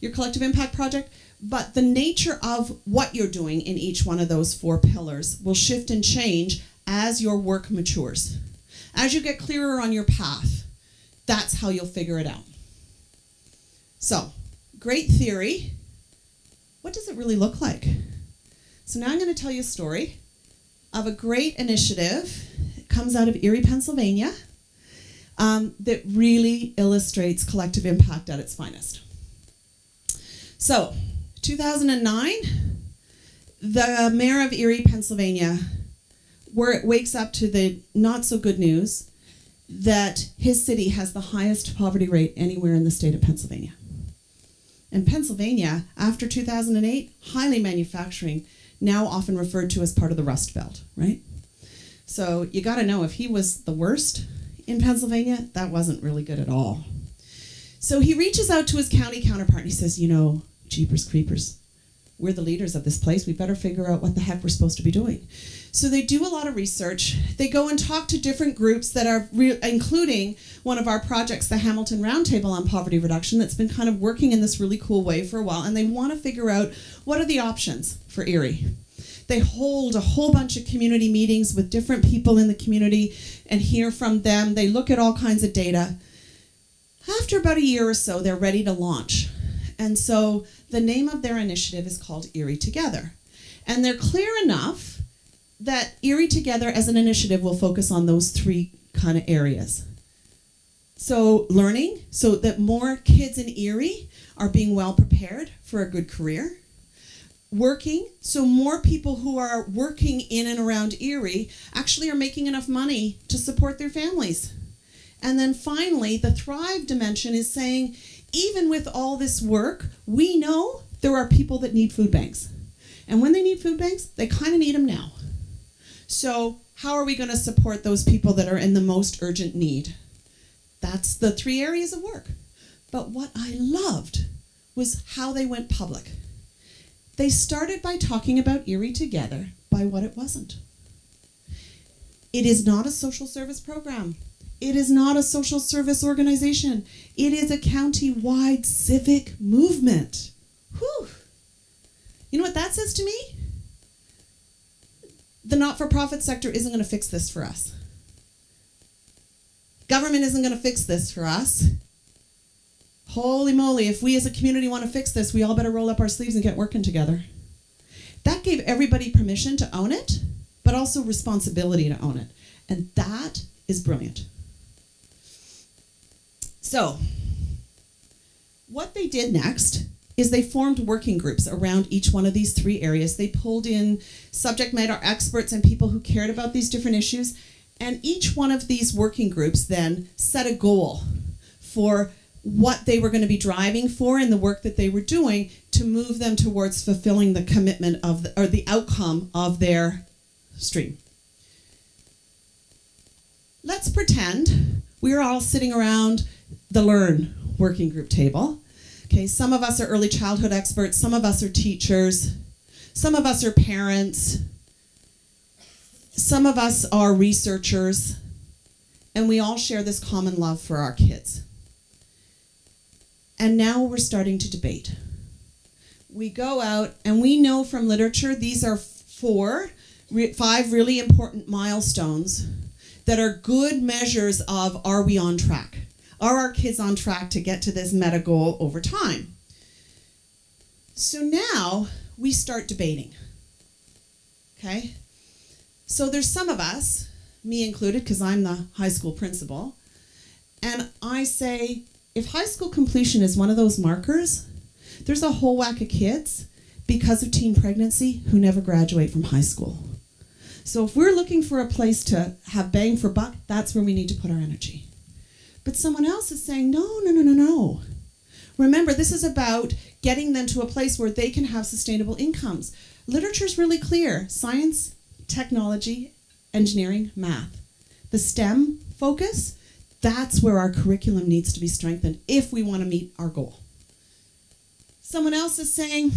your collective impact project, but the nature of what you're doing in each one of those 4 pillars will shift and change as your work matures. As you get clearer on your path, that's how you'll figure it out. So, great theory. What does it really look like? So now I'm going to tell you a story of a great initiative. It comes out of Erie, Pennsylvania, that really illustrates collective impact at its finest. So, 2009, the mayor of Erie, Pennsylvania, wakes up to the not so good news that his city has the highest poverty rate anywhere in the state of Pennsylvania. And Pennsylvania, after 2008, highly manufacturing, now often referred to as part of the Rust Belt, right? So you got to know, if he was the worst in Pennsylvania, that wasn't really good at all. So he reaches out to his county counterpart and he says, jeepers creepers, we're the leaders of this place. We better figure out what the heck we're supposed to be doing. So they do a lot of research. They go and talk to different groups that are, including one of our projects, the Hamilton Roundtable on Poverty Reduction, that's been kind of working in this really cool way for a while. And they want to figure out, what are the options for Erie? They hold a whole bunch of community meetings with different people in the community and hear from them. They look at all kinds of data. After about a year or so, they're ready to launch. And so the name of their initiative is called Erie Together. And they're clear enough that Erie Together as an initiative will focus on those 3 kind of areas. So learning, so that more kids in Erie are being well prepared for a good career. Working, so more people who are working in and around Erie actually are making enough money to support their families. And then finally, the Thrive dimension is saying, even with all this work, we know there are people that need food banks. And when they need food banks, they kind of need them now. So how are we going to support those people that are in the most urgent need? That's the 3 areas of work. But what I loved was how they went public. They started by talking about Erie Together by what it wasn't. It is not a social service program. It is not a social service organization. It is a county-wide civic movement. Whew. You know what that says to me? The not-for-profit sector isn't going to fix this for us. Government isn't going to fix this for us. Holy moly, if we as a community want to fix this, we all better roll up our sleeves and get working together. That gave everybody permission to own it, but also responsibility to own it. And that is brilliant. So, what they did next is they formed working groups around each one of these 3 areas. They pulled in subject matter experts and people who cared about these different issues. And each one of these working groups then set a goal for what they were going to be driving for in the work that they were doing to move them towards fulfilling the commitment of or the outcome of their stream. Let's pretend we're all sitting around the Learn working group table. Okay, some of us are early childhood experts, some of us are teachers, some of us are parents, some of us are researchers, and we all share this common love for our kids. And now we're starting to debate. We go out and we know from literature these are 5 really important milestones that are good measures of, are we on track? Are our kids on track to get to this meta goal over time? So now we start debating. Okay? So there's some of us, me included, because I'm the high school principal, and I say, if high school completion is one of those markers, there's a whole whack of kids because of teen pregnancy who never graduate from high school. So if we're looking for a place to have bang for buck, that's where we need to put our energy. But someone else is saying, no. Remember, this is about getting them to a place where they can have sustainable incomes. Literature's really clear. Science, technology, engineering, math. The STEM focus, that's where our curriculum needs to be strengthened if we want to meet our goal. Someone else is saying,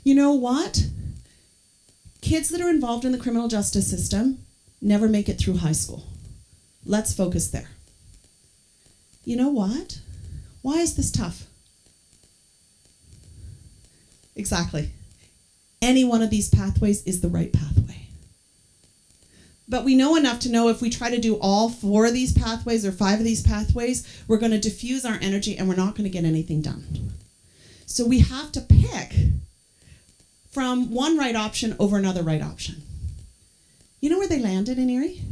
you know what? Kids that are involved in the criminal justice system never make it through high school. Let's focus there. You know what? Why is this tough? Exactly. Any one of these pathways is the right pathway. But we know enough to know if we try to do all 4 of these pathways or 5 of these pathways, we're going to diffuse our energy and we're not going to get anything done. So we have to pick from one right option over another right option. You know where they landed in Erie?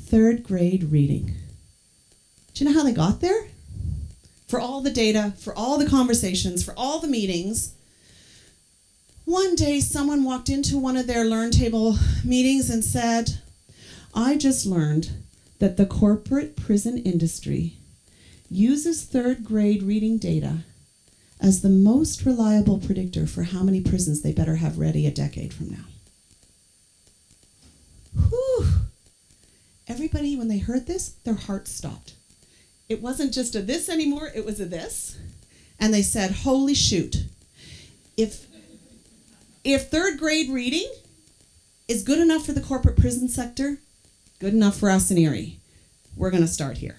3rd grade reading. Do you know how they got there? For all the data, for all the conversations, for all the meetings, one day someone walked into one of their Learn Table meetings and said, I just learned that the corporate prison industry uses 3rd grade reading data as the most reliable predictor for how many prisons they better have ready a decade from now. Whew. Everybody, when they heard this, their hearts stopped. It wasn't just a this anymore, it was a this. And they said, holy shoot. If 3rd grade reading is good enough for the corporate prison sector, good enough for us in Erie. We're going to start here.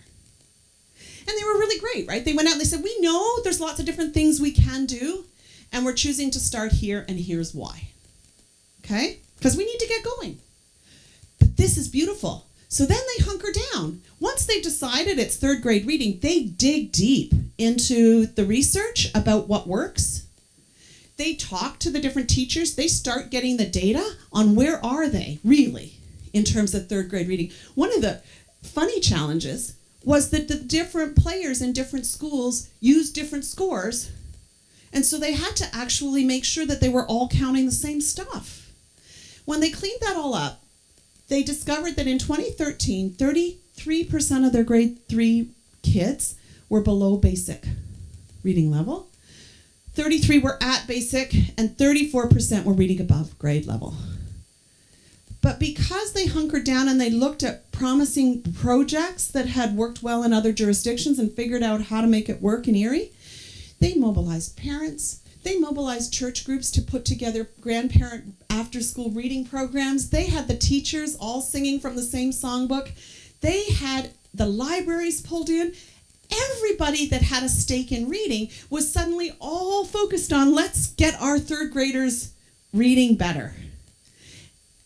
And they were really great, right? They went out and they said, we know there's lots of different things we can do, and we're choosing to start here, and here's why. Okay? Because we need to get going. But this is beautiful. So then they hunker down. Once they've decided it's 3rd grade reading, they dig deep into the research about what works. They talk to the different teachers. They start getting the data on where are they really in terms of 3rd grade reading. One of the funny challenges was that the different players in different schools used different scores, and so they had to actually make sure that they were all counting the same stuff. When they cleaned that all up, they discovered that in 2013, 33% of their grade 3 kids were below basic reading level, 33 were at basic, and 34% were reading above grade level. But because they hunkered down and they looked at promising projects that had worked well in other jurisdictions and figured out how to make it work in Erie, they mobilized parents, they mobilized church groups to put together grandparent after-school reading programs. They had the teachers all singing from the same songbook. They had the libraries pulled in. Everybody that had a stake in reading was suddenly all focused on, let's get our third graders reading better.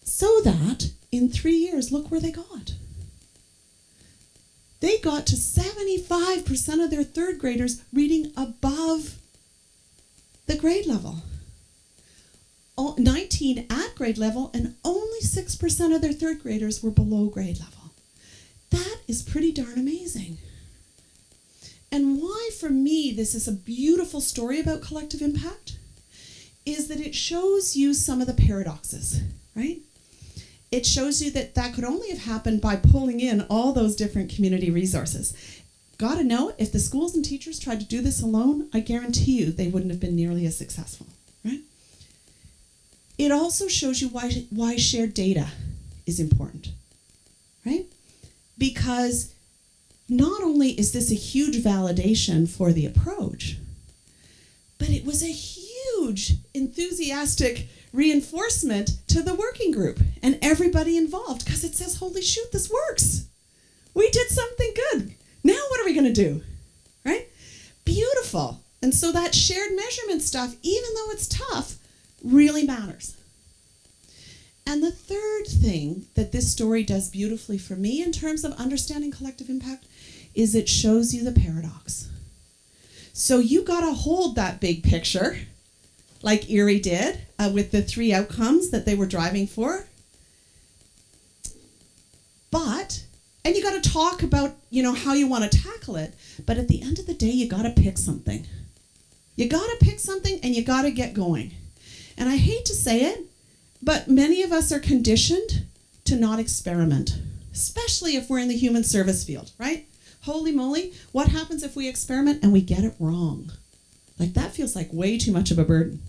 So that in 3 years, look where they got. They got to 75% of their third graders reading above the grade level. 19 at grade level, and only 6% of their third graders were below grade level. That is pretty darn amazing. And why, for me, this is a beautiful story about collective impact is that it shows you some of the paradoxes, right? It shows you that that could only have happened by pulling in all those different community resources. Gotta know, if the schools and teachers tried to do this alone, I guarantee you they wouldn't have been nearly as successful, right? It also shows you why shared data is important, right? Because not only is this a huge validation for the approach, but it was a huge enthusiastic reinforcement to the working group and everybody involved, because it says, holy shoot, this works. We did something good. Now what are we going to do? Right? Beautiful. And so that shared measurement stuff, even though it's tough, really matters. And the third thing that this story does beautifully for me in terms of understanding collective impact is it shows you the paradox. So you got to hold that big picture, like Erie did, with the 3 outcomes that they were driving for. And you got to talk about, how you want to tackle it. But at the end of the day, you got to pick something. You got to pick something and you got to get going. And I hate to say it, but many of us are conditioned to not experiment, especially if we're in the human service field, right? Holy moly, what happens if we experiment and we get it wrong? Like, that feels like way too much of a burden.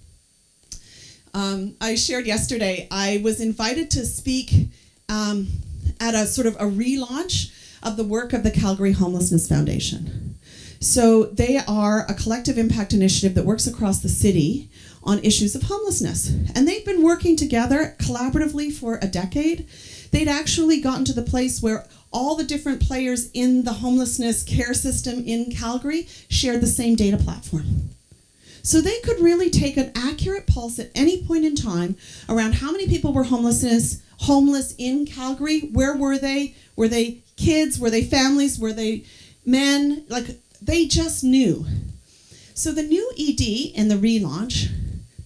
I shared yesterday, I was invited to speak at a sort of a relaunch of the work of the Calgary Homelessness Foundation. So they are a collective impact initiative that works across the city on issues of homelessness. And they've been working together collaboratively for a decade. They'd actually gotten to the place where all the different players in the homelessness care system in Calgary shared the same data platform. So they could really take an accurate pulse at any point in time around how many people were homeless in Calgary. Where were they? Were they kids? Were they families? Were they men? Like, they just knew. So the new ED in the relaunch,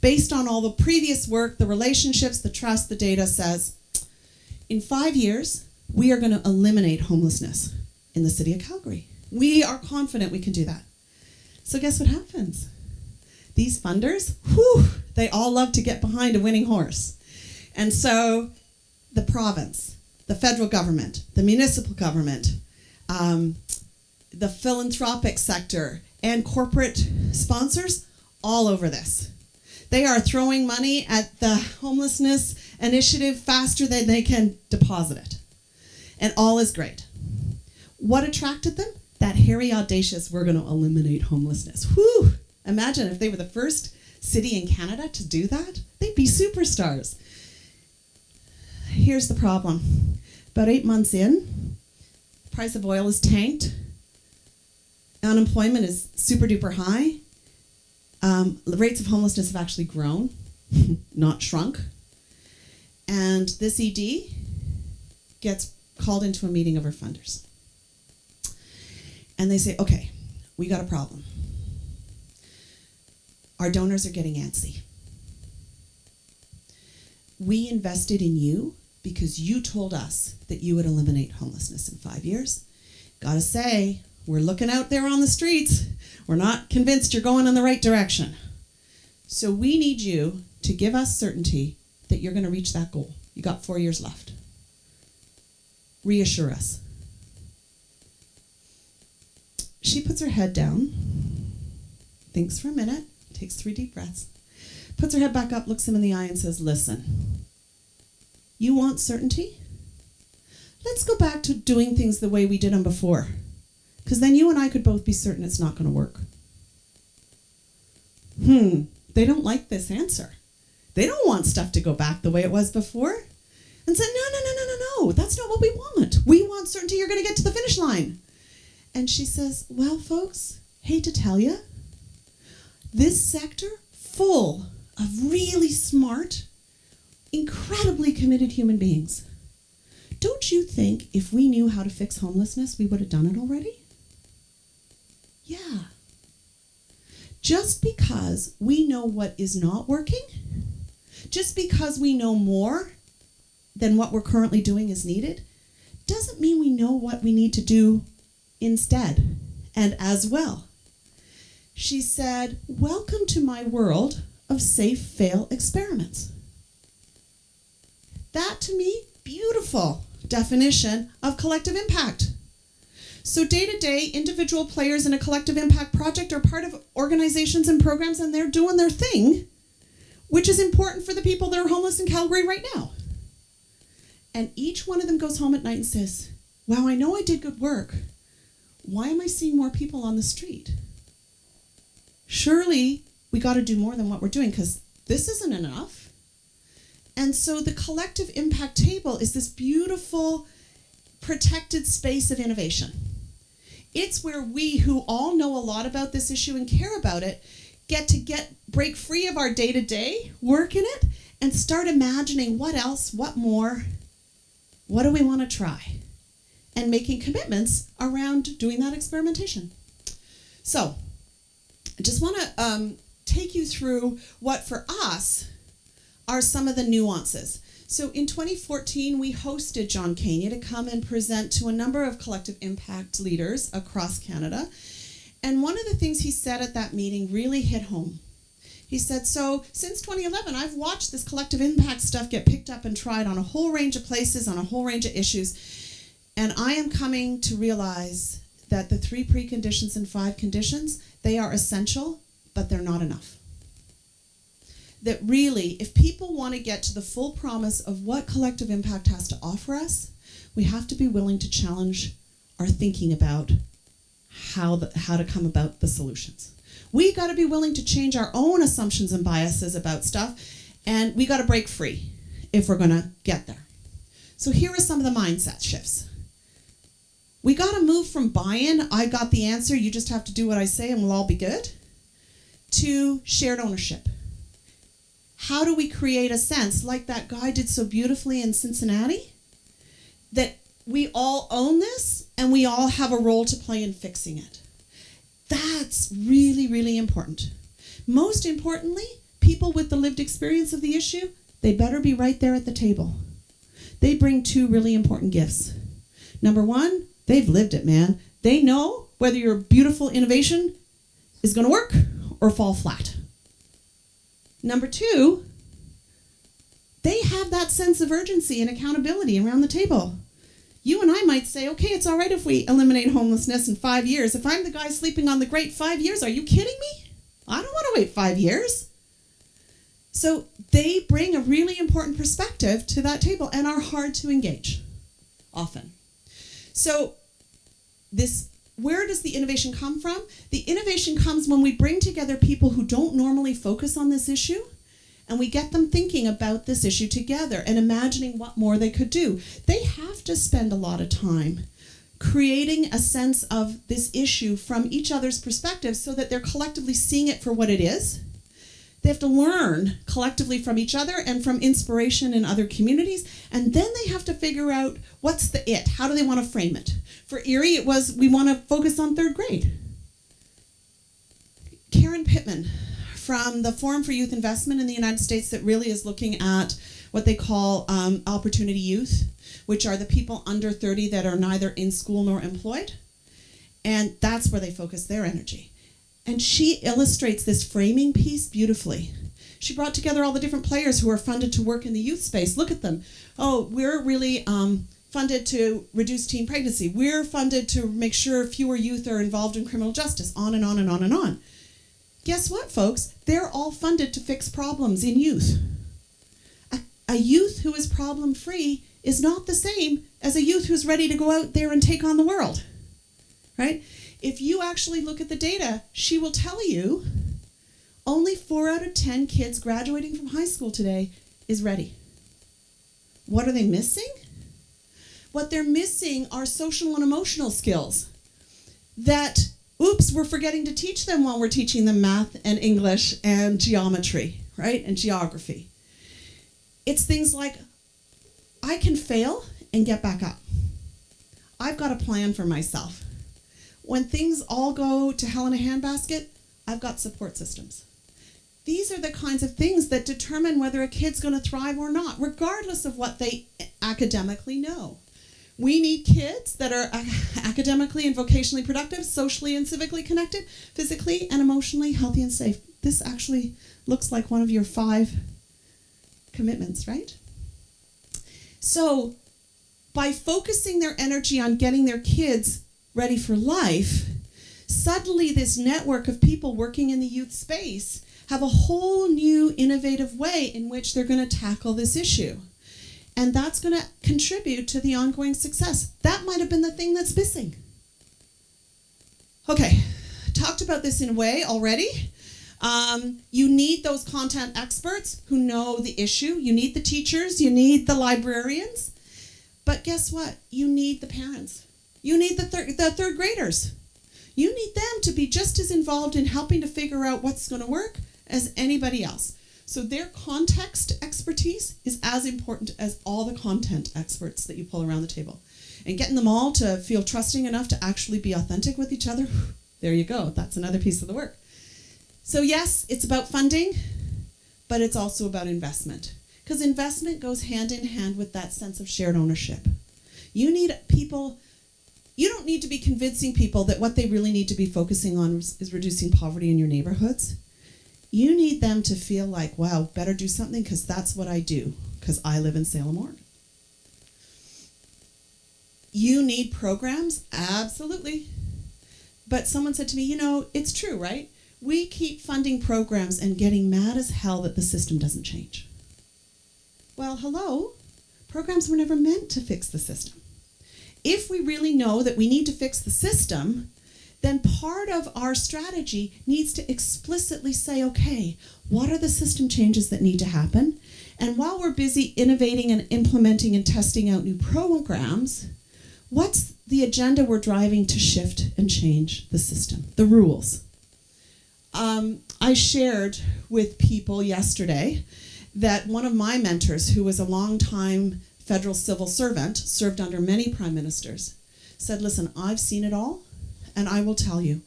based on all the previous work, the relationships, the trust, the data, says, in 5 years, we are going to eliminate homelessness in the city of Calgary. We are confident we can do that. So guess what happens? These funders, they all love to get behind a winning horse. And so the province, the federal government, the municipal government, the philanthropic sector, and corporate sponsors all over this. They are throwing money at the homelessness initiative faster than they can deposit it. And all is great. What attracted them? That hairy, audacious, we're going to eliminate homelessness. Whew! Imagine if they were the first city in Canada to do that. They'd be superstars. Here's the problem. About 8 months in, the price of oil is tanked. Unemployment is super duper high. The rates of homelessness have actually grown, not shrunk. And this ED gets called into a meeting of our funders. And they say, okay, we got a problem. Our donors are getting antsy. We invested in you because you told us that you would eliminate homelessness in 5 years. Gotta say, we're looking out there on the streets. We're not convinced you're going in the right direction. So we need you to give us certainty that you're going to reach that goal. You got 4 years left. Reassure us. She puts her head down, thinks for a minute, takes 3 deep breaths, puts her head back up, looks him in the eye and says, listen, you want certainty? Let's go back to doing things the way we did them before, because then you and I could both be certain it's not going to work. They don't like this answer. They don't want stuff to go back the way it was before. And said, no, that's not what we want. We want certainty you're going to get to the finish line. And she says, well, folks, hate to tell you, this sector full of really smart, incredibly committed human beings. Don't you think if we knew how to fix homelessness, we would have done it already? Yeah. Just because we know what is not working, just because we know more than what we're currently doing is needed, doesn't mean we know what we need to do instead and as well. She said, welcome to my world of safe fail experiments. That, to me, beautiful definition of collective impact. So day to day, individual players in a collective impact project are part of organizations and programs, and they're doing their thing, which is important for the people that are homeless in Calgary right now. And each one of them goes home at night and says, wow, I know I did good work. Why am I seeing more people on the street? Surely we got to do more than what we're doing, because this isn't enough. And so the collective impact table is this beautiful, protected space of innovation. It's where we, who all know a lot about this issue and care about it, get to break free of our day-to-day work in it and start imagining what else, what more, what do we want to try, and making commitments around doing that experimentation. So I just want to take you through what for us are some of the nuances. So in 2014, we hosted John Kania to come and present to a number of collective impact leaders across Canada. And one of the things he said at that meeting really hit home. He said, so since 2011, I've watched this collective impact stuff get picked up and tried on a whole range of places, on a whole range of issues. And I am coming to realize that the 3 preconditions and 5 conditions, they are essential, but they're not enough. That really, if people want to get to the full promise of what collective impact has to offer us, we have to be willing to challenge our thinking about how to come about the solutions. We got to be willing to change our own assumptions and biases about stuff, and we got to break free if we're going to get there. So here are some of the mindset shifts. We got to move from buy-in, I got the answer, you just have to do what I say and we'll all be good, to shared ownership. How do we create a sense, like that guy did so beautifully in Cincinnati, that we all own this and we all have a role to play in fixing it? That's really, really important. Most importantly, people with the lived experience of the issue, they better be right there at the table. They bring 2 really important gifts. Number 1, they've lived it, man. They know whether your beautiful innovation is going to work or fall flat. Number 2, they have that sense of urgency and accountability around the table. You and I might say, okay, it's all right if we eliminate homelessness in 5 years. If I'm the guy sleeping on the grate 5 years, are you kidding me? I don't want to wait 5 years. So they bring a really important perspective to that table and are hard to engage, often. So where does the innovation come from? The innovation comes when we bring together people who don't normally focus on this issue, and we get them thinking about this issue together and imagining what more they could do. They have to spend a lot of time creating a sense of this issue from each other's perspective so that they're collectively seeing it for what it is. They have to learn collectively from each other and from inspiration in other communities, and then they have to figure out what's the it. How do they want to frame it? For Erie, it was, we want to focus on 3rd grade. Karen Pittman from the Forum for Youth Investment in the United States that really is looking at what they call opportunity youth, which are the people under 30 that are neither in school nor employed. And that's where they focus their energy. And she illustrates this framing piece beautifully. She brought together all the different players who are funded to work in the youth space. Look at them. Oh, we're really funded to reduce teen pregnancy. We're funded to make sure fewer youth are involved in criminal justice, on and on and on and on. Guess what, folks? They're all funded to fix problems in youth. A youth who is problem-free is not the same as a youth who's ready to go out there and take on the world, right? If you actually look at the data, she will tell you only 4 out of 10 kids graduating from high school today is ready. What are they missing? What they're missing are social and emotional skills that, oops, we're forgetting to teach them while we're teaching them math and English and geometry, right? And geography. It's things like, I can fail and get back up. I've got a plan for myself. When things all go to hell in a handbasket, I've got support systems. These are the kinds of things that determine whether a kid's going to thrive or not, regardless of what they academically know. We need kids that are academically and vocationally productive, socially and civically connected, physically and emotionally healthy and safe. This actually looks like one of your 5 commitments, right? So by focusing their energy on getting their kids ready for life, suddenly this network of people working in the youth space have a whole new innovative way in which they're going to tackle this issue. And that's going to contribute to the ongoing success. That might have been the thing that's missing. Okay, talked about this in a way already. You need those content experts who know the issue. You need the teachers. You need the librarians. But guess what? You need the parents. You need the third graders. You need them to be just as involved in helping to figure out what's going to work as anybody else. So their context expertise is as important as all the content experts that you pull around the table. And getting them all to feel trusting enough to actually be authentic with each other, there you go. That's another piece of the work. So yes, it's about funding, but it's also about investment. Because investment goes hand in hand with that sense of shared ownership. You need people, you don't need to be convincing people that what they really need to be focusing on is reducing poverty in your neighborhoods. You need them to feel like, wow, better do something because that's what I do, because I live in Salem, Oregon. You need programs? Absolutely. But someone said to me, you know, it's true, right? We keep funding programs and getting mad as hell that the system doesn't change. Well, hello? Programs were never meant to fix the system. If we really know that we need to fix the system, then part of our strategy needs to explicitly say, okay, what are the system changes that need to happen? And while we're busy innovating and implementing and testing out new programs, what's the agenda we're driving to shift and change the system, the rules? I shared with people yesterday that one of my mentors, who was a longtime federal civil servant, served under many prime ministers, said, listen, I've seen it all, and I will tell you,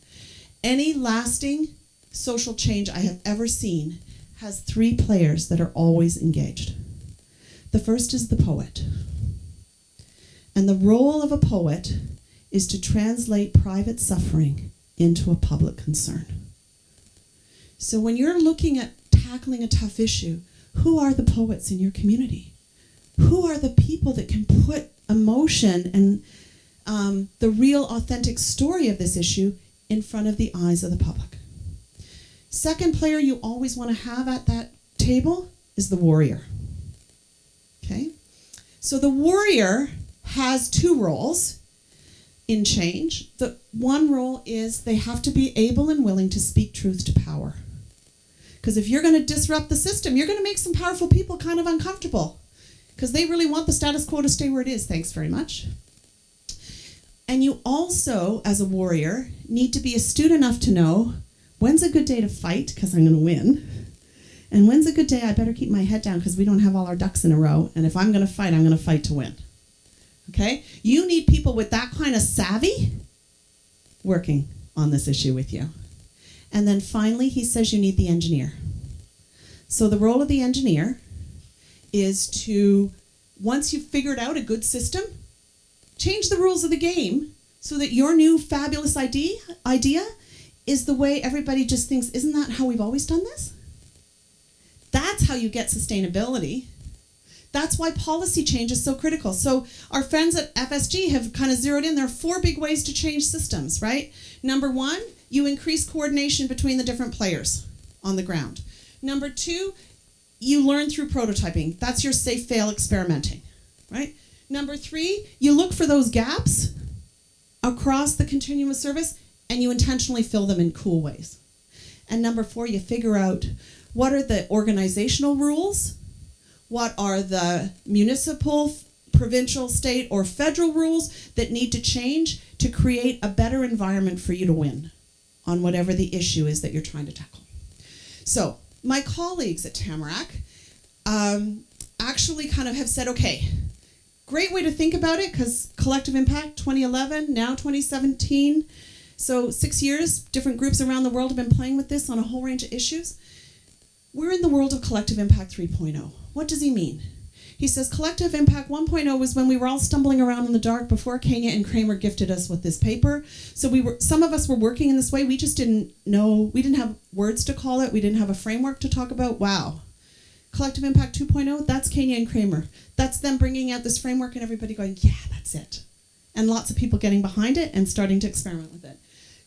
any lasting social change I have ever seen has 3 players that are always engaged. The first is the poet. And the role of a poet is to translate private suffering into a public concern. So when you're looking at tackling a tough issue, who are the poets in your community? Who are the people that can put emotion and the real authentic story of this issue in front of the eyes of the public? Second player you always want to have at that table is the warrior. Okay? So the warrior has 2 roles in change. The one role is they have to be able and willing to speak truth to power. Because if you're going to disrupt the system, you're going to make some powerful people kind of uncomfortable. Because they really want the status quo to stay where it is. Thanks very much. And you also, as a warrior, need to be astute enough to know when's a good day to fight, because I'm going to win. And when's a good day I better keep my head down because we don't have all our ducks in a row. And if I'm going to fight, I'm going to fight to win. Okay? You need people with that kind of savvy working on this issue with you. And then finally, he says you need the engineer. So the role of the engineer is to, once you've figured out a good system, change the rules of the game so that your new fabulous idea is the way everybody just thinks, isn't that how we've always done this? That's how you get sustainability. That's why policy change is so critical. So our friends at FSG have kind of zeroed in. There are 4 big ways to change systems, right? Number 1, you increase coordination between the different players on the ground. Number 2, you learn through prototyping. That's your safe fail experimenting, right? Number 3, you look for those gaps across the continuum of service and you intentionally fill them in cool ways. And number 4, you figure out what are the organizational rules, what are the municipal, provincial, state, or federal rules that need to change to create a better environment for you to win on whatever the issue is that you're trying to tackle. So my colleagues at Tamarack actually kind of have said, okay, great way to think about it, because collective impact, 2011, now 2017. So 6 years, different groups around the world have been playing with this on a whole range of issues. We're in the world of collective impact 3.0. What does he mean? He says collective impact 1.0 was when we were all stumbling around in the dark before Kenya and Kramer gifted us with this paper. So some of us were working in this way. We just didn't know, we didn't have words to call it. We didn't have a framework to talk about. Wow. Collective impact 2.0, that's Kenya and Kramer. That's them bringing out this framework and everybody going, yeah, that's it. And lots of people getting behind it and starting to experiment with it.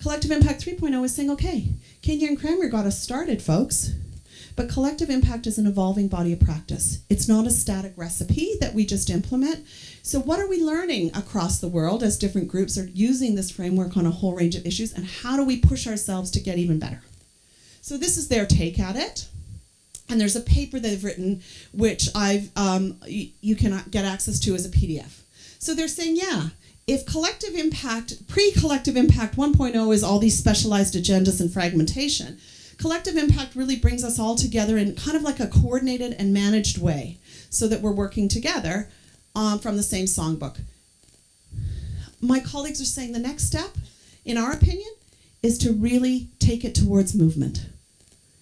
Collective impact 3.0 is saying, okay, Kenya and Kramer got us started, folks. But collective impact is an evolving body of practice. It's not a static recipe that we just implement. So what are we learning across the world as different groups are using this framework on a whole range of issues, and how do we push ourselves to get even better? So this is their take at it. And there's a paper they've written, which you can get access to as a PDF. So they're saying, yeah, if collective impact, pre-collective impact 1.0 is all these specialized agendas and fragmentation, collective impact really brings us all together in kind of like a coordinated and managed way so that we're working together from the same songbook. My colleagues are saying the next step, in our opinion, is to really take it towards movement,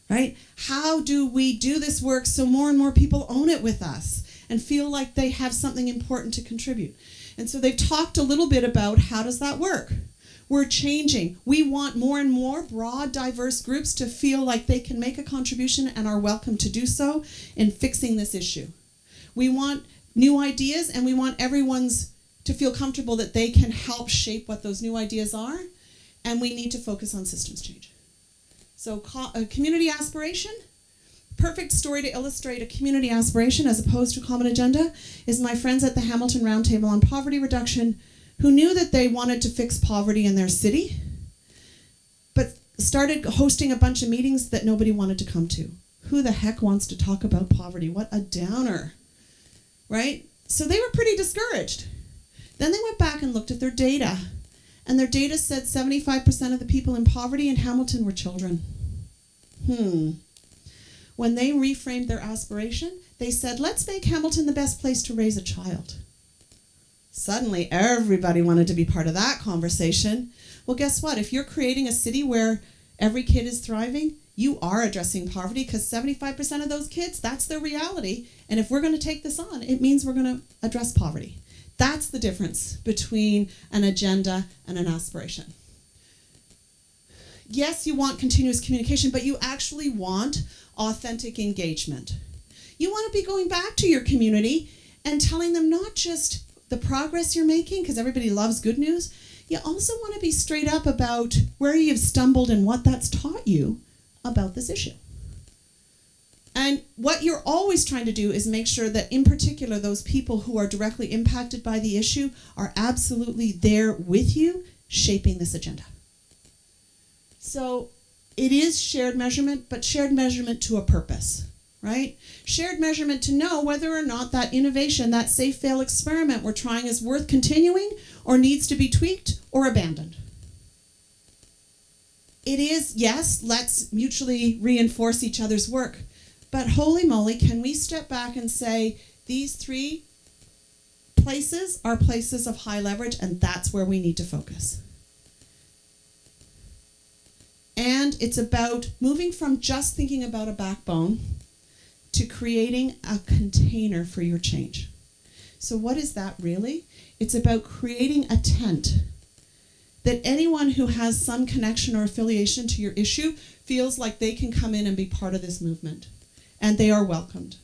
right? How do we do this work so more and more people own it with us and feel like they have something important to contribute? And so they've talked a little bit about how does that work? We're changing. We want more and more broad, diverse groups to feel like they can make a contribution and are welcome to do so in fixing this issue. We want new ideas, and we want everyone's to feel comfortable that they can help shape what those new ideas are, and we need to focus on systems change. So community aspiration, perfect story to illustrate a community aspiration as opposed to common agenda is my friends at the Hamilton Roundtable on Poverty Reduction, who knew that they wanted to fix poverty in their city, but started hosting a bunch of meetings that nobody wanted to come to. Who the heck wants to talk about poverty? What a downer, right? So they were pretty discouraged. Then they went back and looked at their data, and their data said 75% of the people in poverty in Hamilton were children. When they reframed their aspiration, they said, let's make Hamilton the best place to raise a child. Suddenly, everybody wanted to be part of that conversation. Well, guess what? If you're creating a city where every kid is thriving, you are addressing poverty, because 75% of those kids, that's their reality. And if we're going to take this on, it means we're going to address poverty. That's the difference between an agenda and an aspiration. Yes, you want continuous communication, but you actually want authentic engagement. You want to be going back to your community and telling them not just the progress you're making, because everybody loves good news. You also want to be straight up about where you've stumbled and what that's taught you about this issue. And what you're always trying to do is make sure that, in particular, those people who are directly impacted by the issue are absolutely there with you, shaping this agenda. So it is shared measurement, but shared measurement to a purpose. Right? Shared measurement to know whether or not that innovation, that safe fail experiment we're trying is worth continuing or needs to be tweaked or abandoned. It is, yes, let's mutually reinforce each other's work, but holy moly, can we step back and say these 3 places are places of high leverage, and that's where we need to focus. And it's about moving from just thinking about a backbone to creating a container for your change. So what is that really? It's about creating a tent that anyone who has some connection or affiliation to your issue feels like they can come in and be part of this movement. And they are welcomed.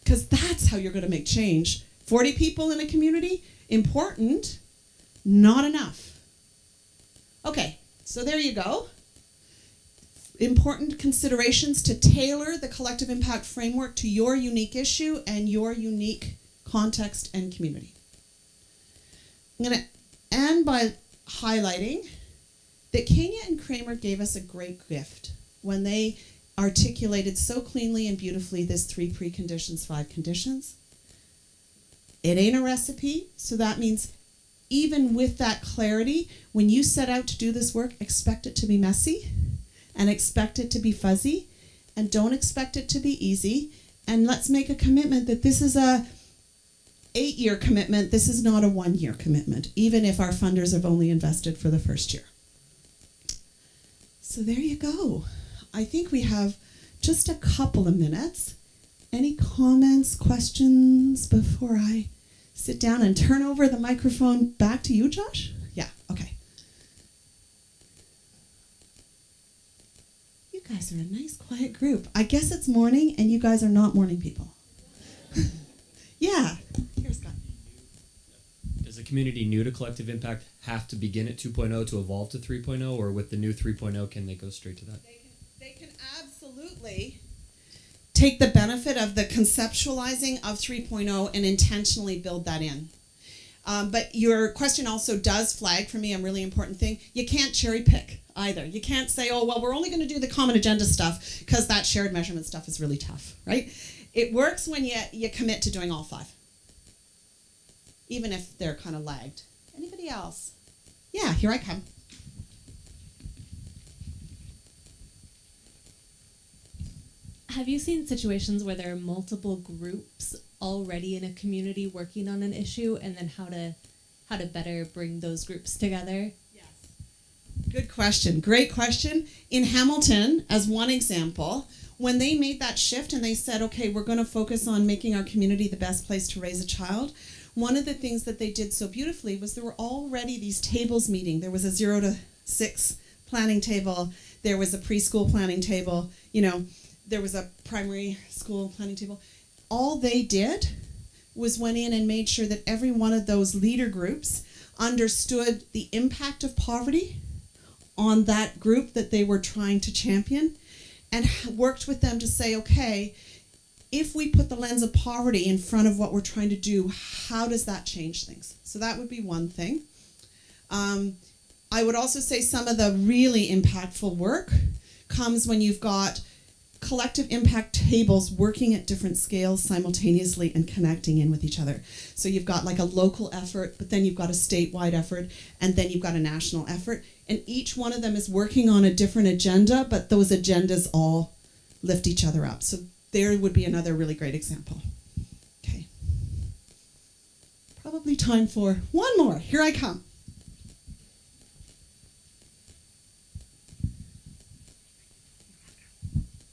Because that's how you're going to make change. 40 people in a community, important, not enough. Okay, so there you go. Important considerations to tailor the collective impact framework to your unique issue and your unique context and community. I'm going to end by highlighting that Kenya and Kramer gave us a great gift when they articulated so cleanly and beautifully this 3 preconditions, 5 conditions. It ain't a recipe, so that means even with that clarity, when you set out to do this work, expect it to be messy and expect it to be fuzzy and don't expect it to be easy. And let's make a commitment that this is a 8-year commitment. This is not a 1-year commitment, even if our funders have only invested for the first year. So there you go. I think we have just a couple of minutes. Any comments, questions before I sit down and turn over the microphone back to you, Josh? Yeah, okay. You guys are a nice, quiet group. I guess it's morning and you guys are not morning people. Yeah, here's Scott. Does a community new to collective impact have to begin at 2.0 to evolve to 3.0, or with the new 3.0, can they go straight to that? They can absolutely take the benefit of the conceptualizing of 3.0 and intentionally build that in. But your question also does flag for me a really important thing. You can't cherry pick either. You can't say, oh, well, we're only going to do the common agenda stuff because that shared measurement stuff is really tough, right? It works when you commit to doing all 5, even if they're kind of lagged. Anybody else? Yeah, here I come. Have you seen situations where there are multiple groups already in a community working on an issue, and then how to better bring those groups together? Yes. Good question. Great question. In Hamilton, as one example, when they made that shift and they said, okay, we're going to focus on making our community the best place to raise a child, one of the things that they did so beautifully was there were already these tables meeting. There was a 0 to 6 planning table. There was a preschool planning table. There was a primary school planning table. All they did was went in and made sure that every one of those leader groups understood the impact of poverty on that group that they were trying to champion, and worked with them to say, okay, if we put the lens of poverty in front of what we're trying to do, how does that change things? So that would be one thing. I would also say some of the really impactful work comes when you've got collective impact tables working at different scales simultaneously and connecting in with each other. So you've got like a local effort, but then you've got a statewide effort, and then you've got a national effort. And each one of them is working on a different agenda, but those agendas all lift each other up. So there would be another really great example. Okay. Probably time for one more. Here I come.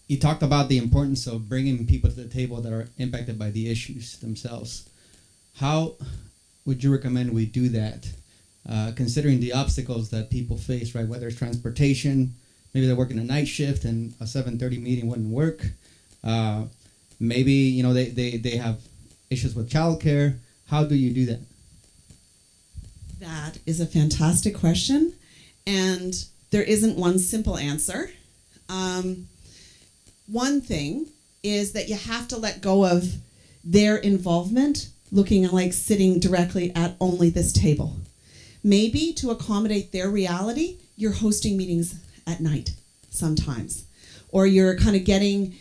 You talked about the importance of bringing people to the table that are impacted by the issues themselves. How would you recommend we do that, considering the obstacles that people face, right? Whether it's transportation, maybe they're working a night shift and a 7:30 meeting wouldn't work. Maybe they have issues with childcare. How do you do that? That is a fantastic question, and there isn't one simple answer. One thing is that you have to let go of their involvement looking like sitting directly at only this table. Maybe to accommodate their reality, you're hosting meetings at night sometimes, or you're kind of getting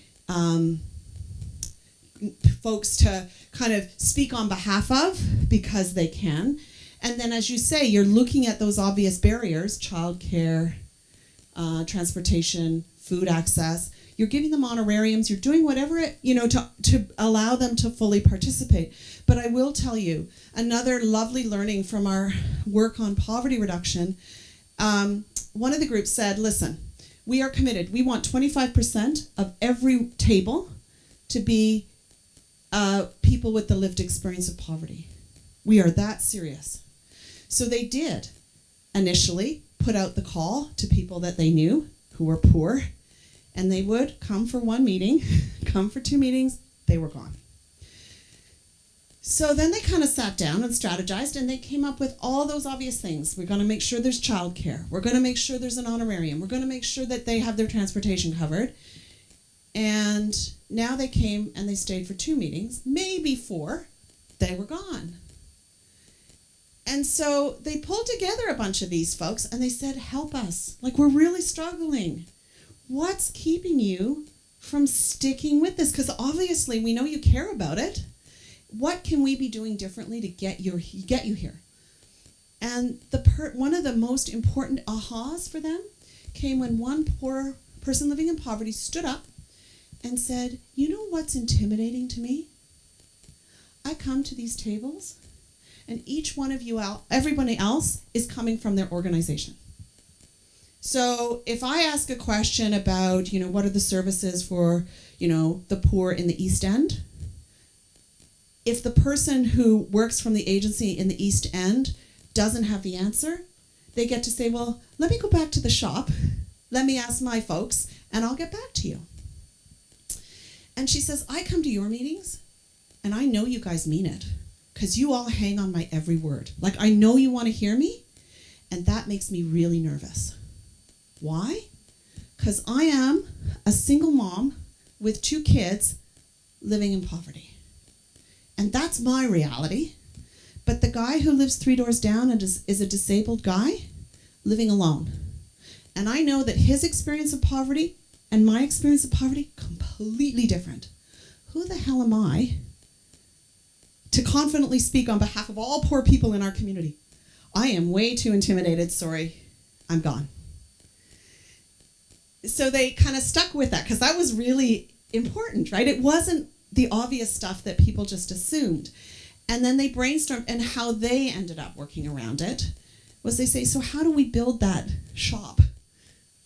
folks to kind of speak on behalf of because they can. And then, as you say, you're looking at those obvious barriers, childcare, transportation, food access. You're giving them honorariums. You're doing whatever to allow them to fully participate. But I will tell you, another lovely learning from our work on poverty reduction, one of the groups said, listen, We are committed. We want 25% of every table to be people with the lived experience of poverty. We are that serious. So they did initially put out the call to people that they knew who were poor, and they would come for one meeting, come for two meetings, they were gone. So then they kind of sat down and strategized, and they came up with all those obvious things. We're going to make sure there's childcare. We're going to make sure there's an honorarium. We're going to make sure that they have their transportation covered. And now they came and they stayed for 2 meetings, maybe 4. They were gone. And so they pulled together a bunch of these folks and they said, help us. Like, we're really struggling. What's keeping you from sticking with this? Because obviously we know you care about it. What can we be doing differently to get you here? And one of the most important ahas for them came when one poor person living in poverty stood up and said, you know what's intimidating to me? I come to these tables and each one of you, everybody else is coming from their organization. So if I ask a question about, what are the services for, the poor in the East End, if the person who works from the agency in the East End doesn't have the answer, they get to say, well, let me go back to the shop, let me ask my folks, and I'll get back to you. And she says, I come to your meetings, and I know you guys mean it, because you all hang on my every word. Like, I know you want to hear me, and that makes me really nervous. Why? Because I am a single mom with 2 kids living in poverty. And that's my reality. But the guy who lives 3 doors down and is a disabled guy living alone. And I know that his experience of poverty and my experience of poverty, completely different. Who the hell am I to confidently speak on behalf of all poor people in our community? I am way too intimidated. Sorry, I'm gone. So they kind of stuck with that because that was really important, right? It wasn't the obvious stuff that people just assumed. And then they brainstormed, and how they ended up working around it was they say, so how do we build that shop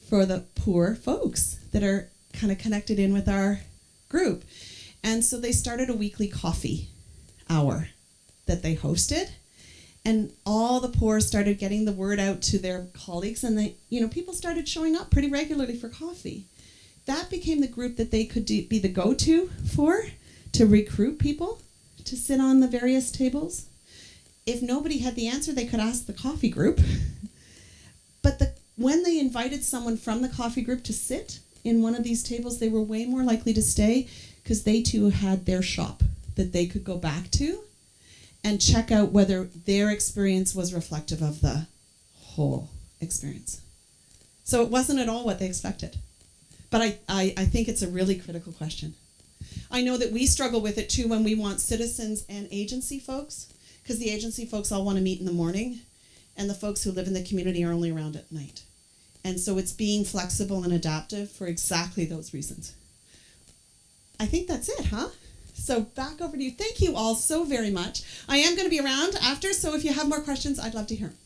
for the poor folks that are kind of connected in with our group? And so they started a weekly coffee hour that they hosted, and all the poor started getting the word out to their colleagues, and people started showing up pretty regularly for coffee. That became the group that they could be the go-to for to recruit people to sit on the various tables. If nobody had the answer, they could ask the coffee group. But when they invited someone from the coffee group to sit in one of these tables, they were way more likely to stay because they too had their shop that they could go back to and check out whether their experience was reflective of the whole experience. So it wasn't at all what they expected. But I think it's a really critical question. I know that we struggle with it too when we want citizens and agency folks, because the agency folks all want to meet in the morning, and the folks who live in the community are only around at night. And so it's being flexible and adaptive for exactly those reasons. I think that's it, huh? So back over to you. Thank you all so very much. I am going to be around after, so if you have more questions, I'd love to hear them.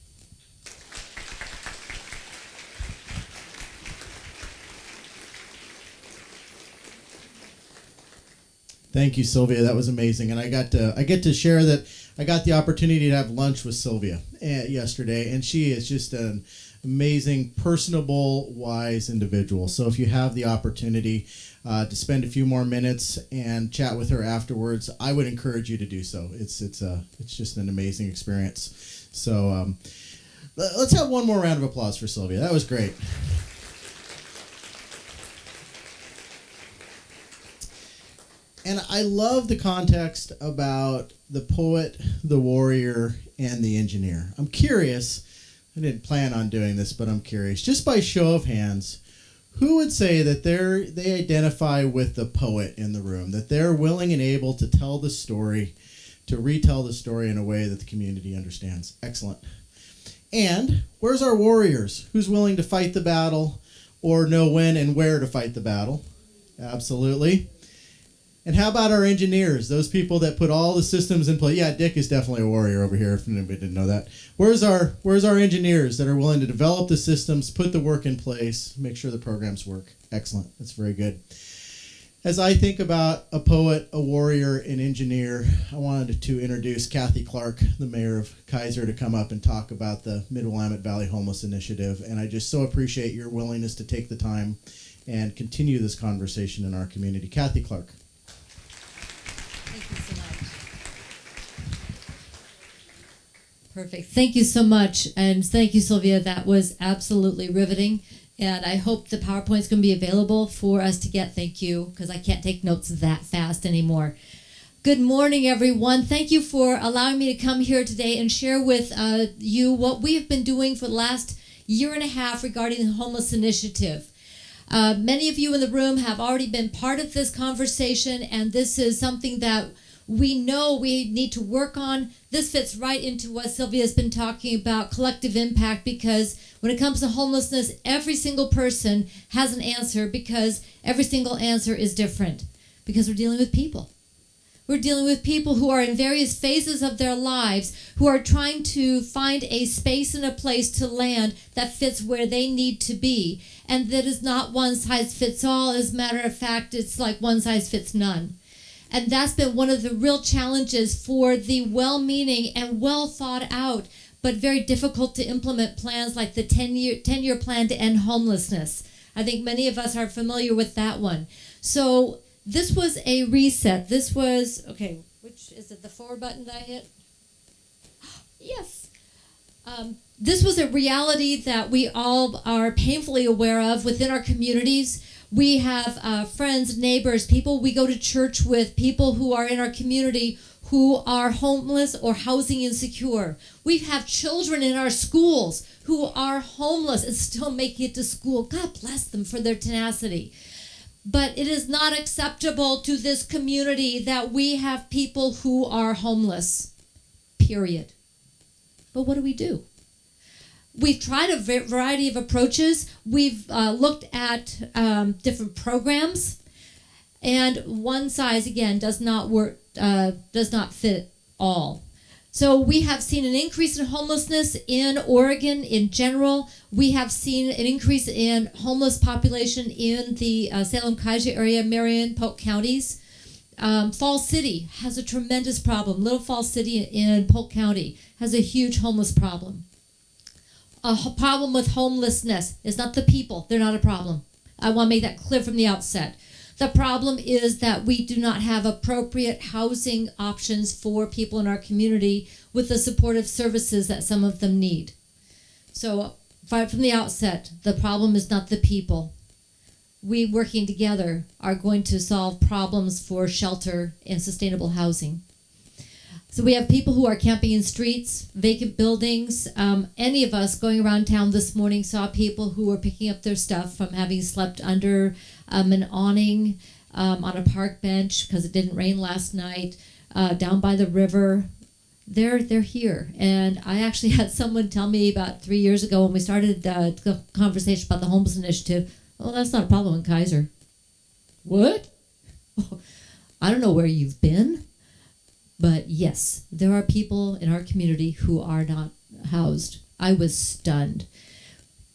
Thank you, Sylvia. That was amazing, and I get to share that I got the opportunity to have lunch with Sylvia yesterday, and she is just an amazing, personable, wise individual. So if you have the opportunity to spend a few more minutes and chat with her afterwards, I would encourage you to do so. It's just an amazing experience. So let's have one more round of applause for Sylvia. That was great. And I love the context about the poet, the warrior, and the engineer. I'm curious, I didn't plan on doing this, but I'm curious, just by show of hands, who would say that they identify with the poet in the room, that they're willing and able to tell the story, to retell the story in a way that the community understands? Excellent. And where's our warriors? Who's willing to fight the battle or know when and where to fight the battle? Absolutely. And how about our engineers, those people that put all the systems in place? Yeah, Dick is definitely a warrior over here, if anybody didn't know that. Where's our engineers that are willing to develop the systems, put the work in place, make sure the programs work? Excellent. That's very good. As I think about a poet, a warrior, an engineer, I wanted to introduce Cathy Clark, the mayor of Keizer, to come up and talk about the Mid-Willamette Valley Homeless Initiative. And I just so appreciate your willingness to take the time and continue this conversation in our community. Cathy Clark. Thank you so much. Perfect. Thank you so much. And thank you, Sylvia. That was absolutely riveting. And I hope the PowerPoint's going to be available for us to get. Thank you, because I can't take notes that fast anymore. Good morning, everyone. Thank you for allowing me to come here today and share with you what we have been doing for the last year and a half regarding the Homeless Initiative. Many of you in the room have already been part of this conversation, and this is something that we know we need to work on. This fits right into what Sylvia has been talking about, collective impact, because when it comes to homelessness, every single person has an answer, because every single answer is different, because we're dealing with people. We're dealing with people who are in various phases of their lives, who are trying to find a space and a place to land that fits where they need to be, and that is not one size fits all. As a matter of fact, it's like one size fits none. And that's been one of the real challenges for the well-meaning and well-thought-out, but very difficult to implement plans like the 10-year plan to end homelessness. I think many of us are familiar with that one. So this was a reset. This was, okay, which is it, the forward button that I hit? Yes. This was a reality that we all are painfully aware of within our communities. We have friends, neighbors, people we go to church with, people who are in our community who are homeless or housing insecure. We have children in our schools who are homeless and still making it to school. God bless them for their tenacity. But it is not acceptable to this community that we have people who are homeless, period. But what do? We've tried a variety of approaches. We've looked at different programs, and one size, again, does not work, does not fit all. So we have seen an increase in homelessness in Oregon in general. We have seen an increase in homeless population in the Salem, Keizer area, Marion, Polk counties. Falls City has a tremendous problem. Little Falls City in Polk County has a huge homeless problem. A problem with homelessness is not the people. They're not a problem. I want to make that clear from the outset. The problem is that we do not have appropriate housing options for people in our community with the supportive services that some of them need. So right from the outset, the problem is not the people. We working together are going to solve problems for shelter and sustainable housing. So we have people who are camping in streets, vacant buildings. Any of us going around town this morning saw people who were picking up their stuff from having slept under an awning on a park bench because it didn't rain last night, down by the river. They're here. And I actually had someone tell me about 3 years ago when we started the conversation about the Homeless Initiative, oh, that's not a problem in Keizer. What? I don't know where you've been. But yes, there are people in our community who are not housed. I was stunned.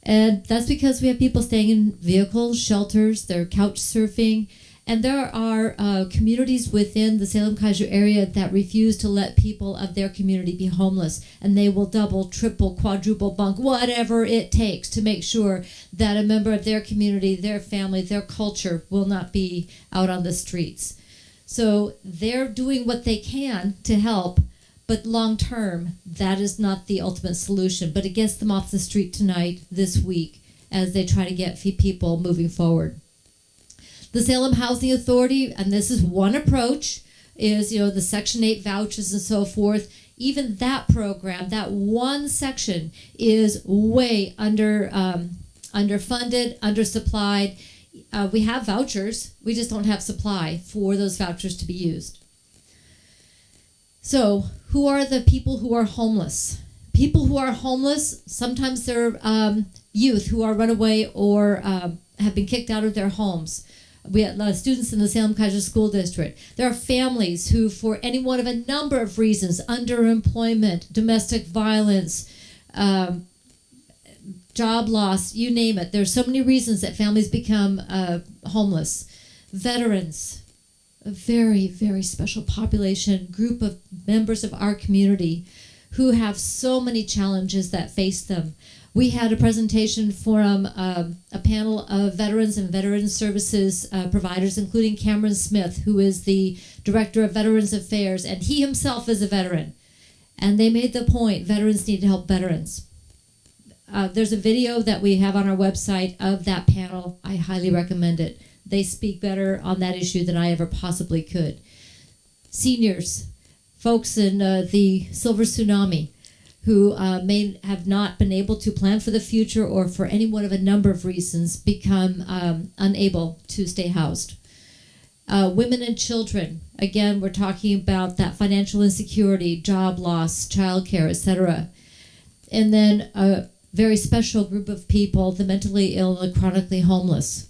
And that's because we have people staying in vehicles, shelters, they're couch surfing. And there are communities within the Salem Keizer area that refuse to let people of their community be homeless. And they will double, triple, quadruple bunk, whatever it takes to make sure that a member of their community, their family, their culture will not be out on the streets. So they're doing what they can to help, but long term, that is not the ultimate solution. But it gets them off the street tonight, this week, as they try to get people moving forward. The Salem Housing Authority, and this is one approach, is the Section 8 vouchers and so forth. Even that program, that one section, is way underfunded, undersupplied. We have vouchers, we just don't have supply for those vouchers to be used. So, who are the people who are homeless? People who are homeless, sometimes they're youth who are runaway or have been kicked out of their homes. We have students in the Salem Keizer School District. There are families who, for any one of a number of reasons, underemployment, domestic violence, job loss, you name it. There's so many reasons that families become homeless. Veterans, a very, very special population, group of members of our community who have so many challenges that face them. We had a presentation from a panel of veterans and veteran services providers, including Cameron Smith, who is the Director of Veterans Affairs, and he himself is a veteran. And they made the point, veterans need to help veterans. There's a video that we have on our website of that panel. I highly recommend it. They speak better on that issue than I ever possibly could. Seniors, folks in the silver tsunami, who may have not been able to plan for the future or for any one of a number of reasons become unable to stay housed. Women and children, again, we're talking about that financial insecurity, job loss, childcare, etc. And then a very special group of people, the mentally ill and chronically homeless.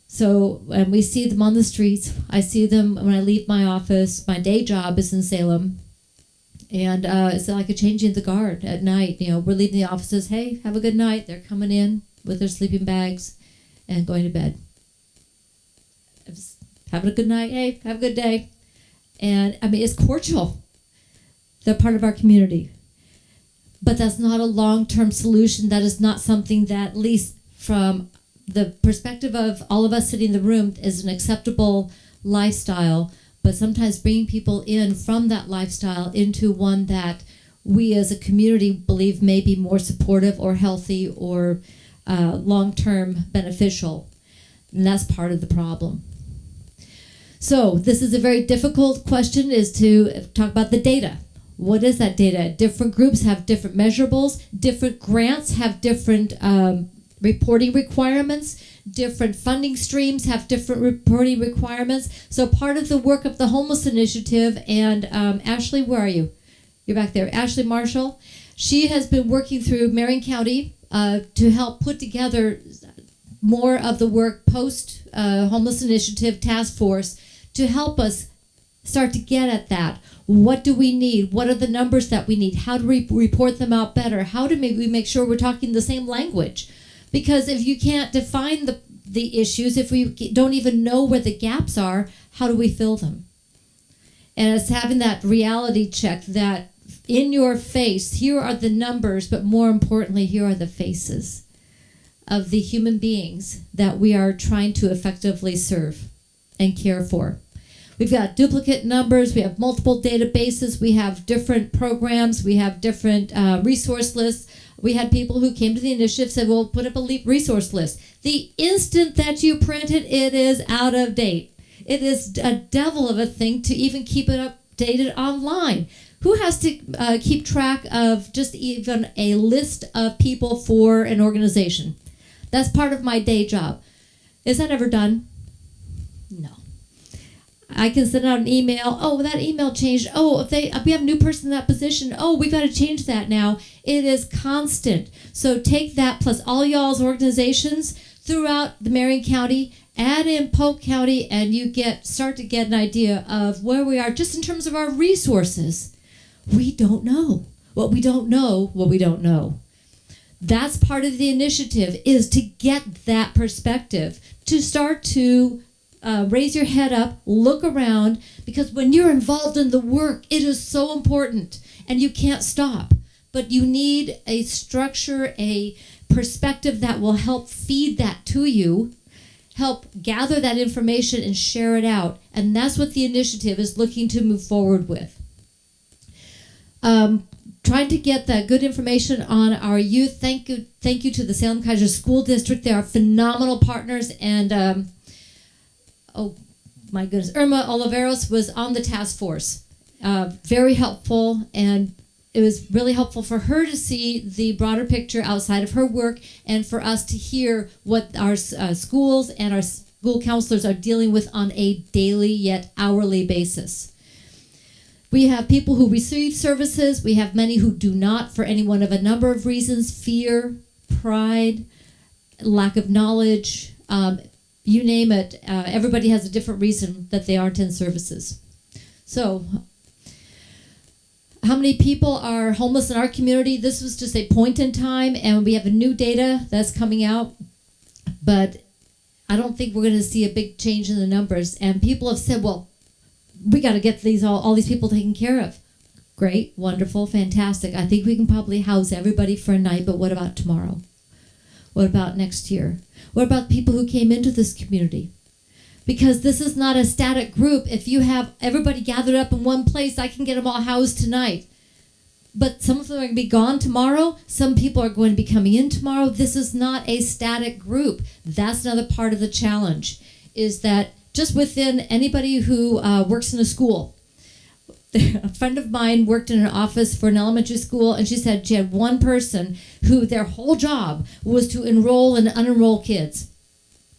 So, and we see them on the streets. I see them when I leave my office. My day job is in Salem. And it's like a changing of the guard at night. You know, we're leaving the offices. Hey, have a good night. They're coming in with their sleeping bags and going to bed. Just having a good night. Hey, have a good day. And I mean, it's cordial. They're part of our community. But that's not a long-term solution. That is not something that, at least from the perspective of all of us sitting in the room, is an acceptable lifestyle. But sometimes bringing people in from that lifestyle into one that we as a community believe may be more supportive or healthy or long-term beneficial. And that's part of the problem. So this is a very difficult question, is to talk about the data. What is that data? Different groups have different measurables. Different grants have different reporting requirements. Different funding streams have different reporting requirements. So part of the work of the Homeless Initiative, and Ashley, where are you? You're back there. Ashley Marshall. She has been working through Marion County to help put together more of the work post Homeless Initiative Task Force to help us start to get at that. What do we need? What are the numbers that we need? How do we report them out better? How do we make sure we're talking the same language? Because if you can't define the issues, if we don't even know where the gaps are, how do we fill them? And it's having that reality check that in your face, here are the numbers, but more importantly, here are the faces of the human beings that we are trying to effectively serve and care for. We've got duplicate numbers, we have multiple databases, we have different programs, we have different resource lists. We had people who came to the initiative said, well, put up a resource list. The instant that you print it, it is out of date. It is a devil of a thing to even keep it updated online. Who has to keep track of just even a list of people for an organization? That's part of my day job. Is that ever done? No. I can send out an email. Oh, that email changed. Oh, if we have a new person in that position. Oh, we got to change that now. It is constant. So take that plus all y'all's organizations throughout the Marion County, add in Polk County, and you start to get an idea of where we are just in terms of our resources. We don't know. What we don't know, what we don't know. That's part of the initiative, is to get that perspective, to start to raise your head up, look around, because when you're involved in the work, it is so important, and you can't stop. But you need a structure, a perspective that will help feed that to you, help gather that information and share it out. And that's what the initiative is looking to move forward with. Trying to get that good information on our youth. Thank you to the Salem Keizer School District. They are phenomenal partners, and oh my goodness, Irma Oliveros was on the task force. Very helpful, and it was really helpful for her to see the broader picture outside of her work, and for us to hear what our schools and our school counselors are dealing with on a daily yet hourly basis. We have people who receive services. We have many who do not, for any one of a number of reasons: fear, pride, lack of knowledge, you name it, everybody has a different reason that they aren't in services. So, how many people are homeless in our community? This was just a point in time, and we have a new data that's coming out, but I don't think we're going to see a big change in the numbers. And people have said, well, we got to get all these people taken care of. Great, wonderful, fantastic. I think we can probably house everybody for a night, but what about tomorrow? What about next year? What about people who came into this community? Because this is not a static group. If you have everybody gathered up in one place, I can get them all housed tonight. But some of them are going to be gone tomorrow. Some people are going to be coming in tomorrow. This is not a static group. That's another part of the challenge, is that just within anybody who works in a school. A friend of mine worked in an office for an elementary school, and she said she had one person who their whole job was to enroll and unenroll kids.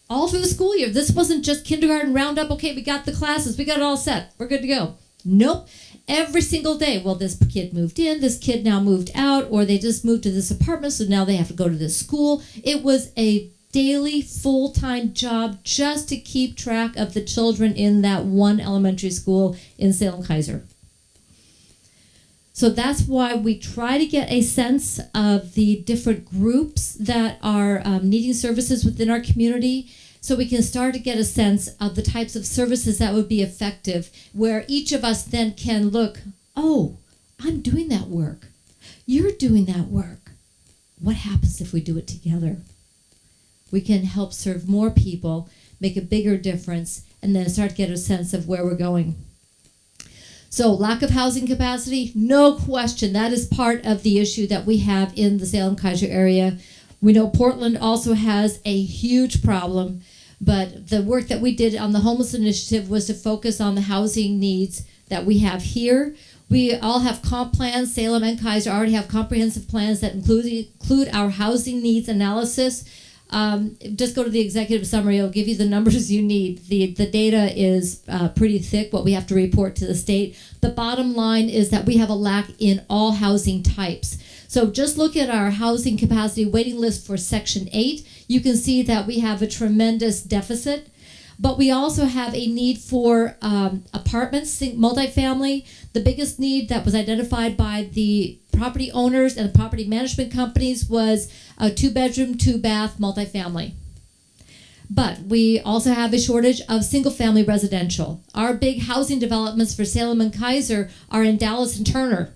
All through the school year. This wasn't just kindergarten roundup. Okay, we got the classes. We got it all set. We're good to go. Nope. Every single day. Well, this kid moved in. This kid now moved out. Or they just moved to this apartment, so now they have to go to this school. It was a daily, full-time job just to keep track of the children in that one elementary school in Salem Keizer. So that's why we try to get a sense of the different groups that are needing services within our community, so we can start to get a sense of the types of services that would be effective, where each of us then can look, oh, I'm doing that work. You're doing that work. What happens if we do it together? We can help serve more people, make a bigger difference, and then start to get a sense of where we're going. So lack of housing capacity, no question, that is part of the issue that we have in the Salem Keizer area. We know Portland also has a huge problem, but the work that we did on the homeless initiative was to focus on the housing needs that we have here. We all have comp plans. Salem and Keizer already have comprehensive plans that include our housing needs analysis. Just go to the executive summary. It'll give you the numbers you need. The data is pretty thick, what we have to report to the state. The bottom line is that we have a lack in all housing types. So just look at our housing capacity waiting list for Section 8. You can see that we have a tremendous deficit. But we also have a need for apartments, multifamily. The biggest need that was identified by the property owners and the property management companies was a 2-bedroom, 2-bath multifamily. But we also have a shortage of single-family residential. Our big housing developments for Salem and Keizer are in Dallas and Turner.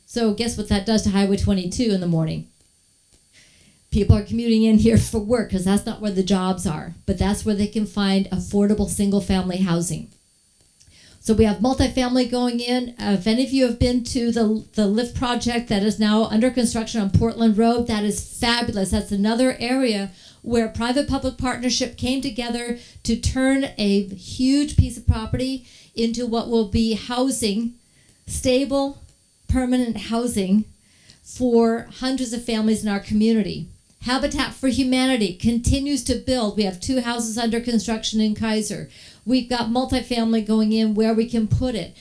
So guess what that does to Highway 22 in the morning? People are commuting in here for work because that's not where the jobs are, but that's where they can find affordable single-family housing. So we have multifamily going in. If any of you have been to the lift project that is now under construction on Portland Road, that is fabulous. That's another area where private-public partnership came together to turn a huge piece of property into what will be housing, stable, permanent housing for hundreds of families in our community. Habitat for Humanity continues to build. We have 2 houses under construction in Keizer. We've got multifamily going in where we can put it.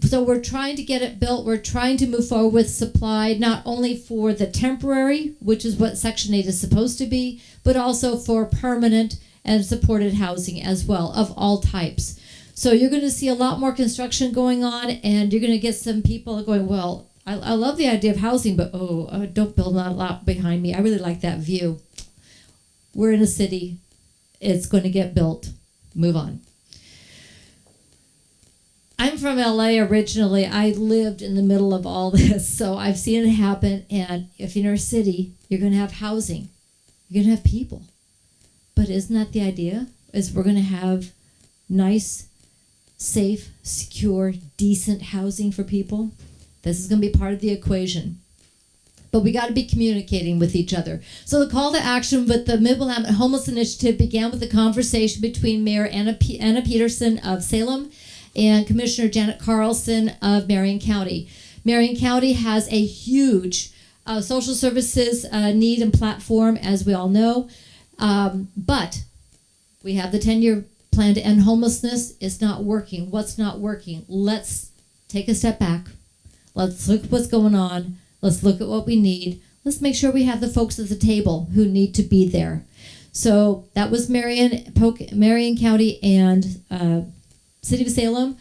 So we're trying to get it built. We're trying to move forward with supply, not only for the temporary, which is what Section 8 is supposed to be, but also for permanent and supported housing as well, of all types. So you're going to see a lot more construction going on, and you're going to get some people going, well, I love the idea of housing, but don't build a lot behind me. I really like that view. We're in a city. It's going to get built. Move on. I'm from LA originally. I lived in the middle of all this, so I've seen it happen. And if you're in a city, you're going to have housing. You're going to have people. But isn't that the idea? Is we're going to have nice, safe, secure, decent housing for people? This is going to be part of the equation. But we got to be communicating with each other. So the call to action with the Mid-Willamette Homeless Initiative began with a conversation between Mayor Anna Peterson of Salem and Commissioner Janet Carlson of Marion County. Marion County has a huge social services need and platform, as we all know. But we have the 10-year plan to end homelessness. It's not working. What's not working? Let's take a step back. Let's look at what's going on. Let's look at what we need. Let's make sure we have the folks at the table who need to be there. So that was Marion County and City of Salem.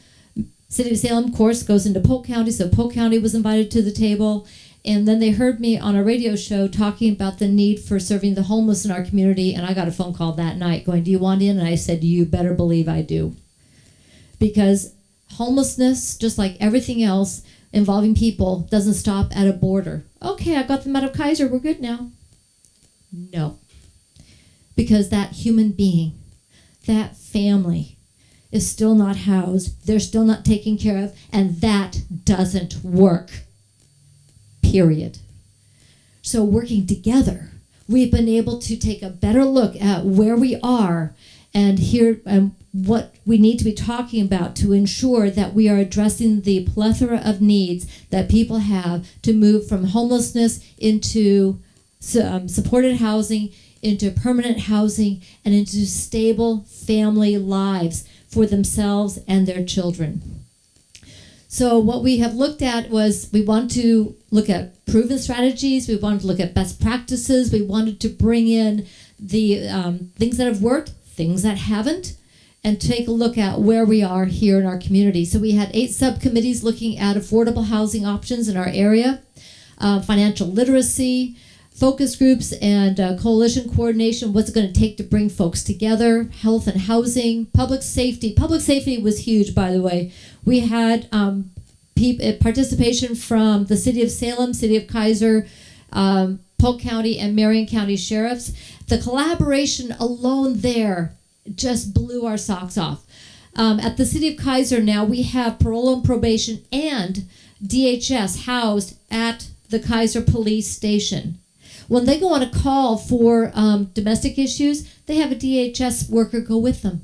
City of Salem, of course, goes into Polk County, so Polk County was invited to the table. And then they heard me on a radio show talking about the need for serving the homeless in our community, and I got a phone call that night going, "Do you want in?" And I said, "You better believe I do." Because homelessness, just like everything else involving people, doesn't stop at a border. Okay, I got them out of Keizer, we're good now. No. Because that human being, that family, is still not housed, they're still not taken care of, and that doesn't work. Period. So working together, we've been able to take a better look at where we are and hear what we need to be talking about to ensure that we are addressing the plethora of needs that people have to move from homelessness into supported housing, into permanent housing, and into stable family lives for themselves and their children. So what we have looked at was we want to look at proven strategies, we wanted to look at best practices, we wanted to bring in the things that have worked, things that haven't, and take a look at where we are here in our community. So we had 8 subcommittees looking at affordable housing options in our area, financial literacy, focus groups, and coalition coordination, what's it going to take to bring folks together, health and housing, public safety. Public safety was huge, by the way. We had participation from the City of Salem, City of Keizer, Polk County, and Marion County sheriffs. The collaboration alone there just blew our socks off. At the City of Keizer now, we have parole and probation and DHS housed at the Keizer Police Station. When they go on a call for domestic issues, they have a DHS worker go with them.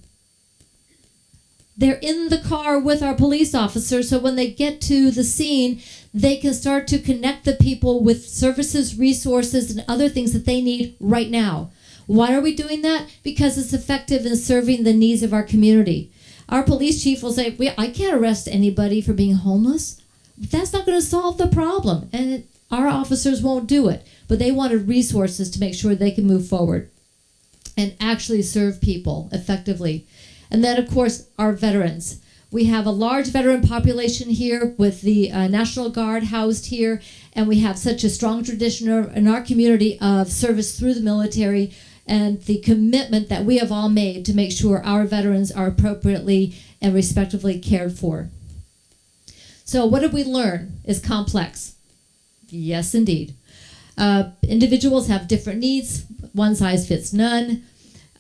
They're in the car with our police officers, so when they get to the scene, they can start to connect the people with services, resources, and other things that they need right now. Why are we doing that? Because it's effective in serving the needs of our community. Our police chief will say, I can't arrest anybody for being homeless. That's not going to solve the problem, and our officers won't do it. But they wanted resources to make sure they can move forward and actually serve people effectively. And then, of course, our veterans. We have a large veteran population here with the National Guard housed here, and we have such a strong tradition in our community of service through the military and the commitment that we have all made to make sure our veterans are appropriately and respectively cared for. So what did we learn is complex? Yes, indeed. Individuals have different needs. One size fits none.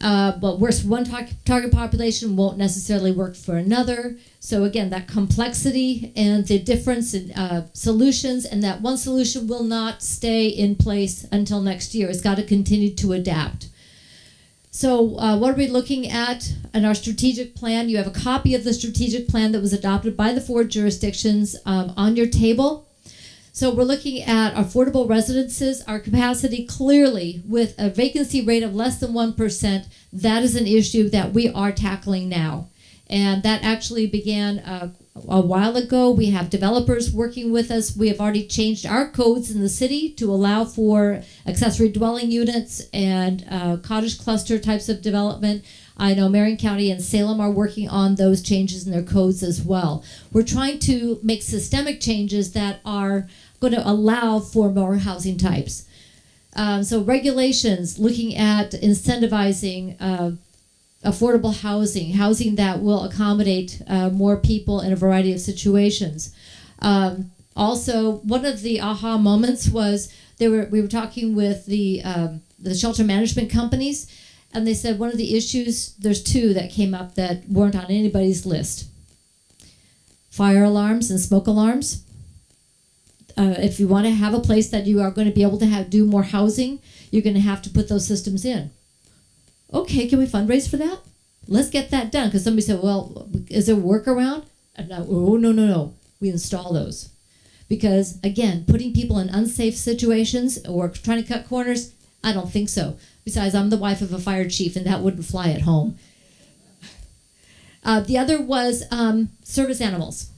What works for one target population won't necessarily work for another. So again, that complexity and the difference in solutions, and that one solution will not stay in place until next year. It's got to continue to adapt. So what are we looking at in our strategic plan? You have a copy of the strategic plan that was adopted by the 4 jurisdictions on your table. So we're looking at affordable residences, our capacity clearly with a vacancy rate of less than 1%. That is an issue that we are tackling now. And that actually began a while ago. We have developers working with us. We have already changed our codes in the city to allow for accessory dwelling units and cottage cluster types of development. I know Marion County and Salem are working on those changes in their codes as well. We're trying to make systemic changes that are going to allow for more housing types. So regulations, looking at incentivizing affordable housing that will accommodate more people in a variety of situations. Also, one of the aha moments was we were talking with the shelter management companies, and they said one of the issues, there's 2 that came up that weren't on anybody's list. Fire alarms and smoke alarms. If you want to have a place that you are going to be able to do more housing, you're going to have to put those systems in. Okay, can we fundraise for that? Let's get that done. Because somebody said, well, is there a workaround? No. We install those. Because, again, putting people in unsafe situations or trying to cut corners, I don't think so. Besides, I'm the wife of a fire chief, and that wouldn't fly at home. The other was service animals.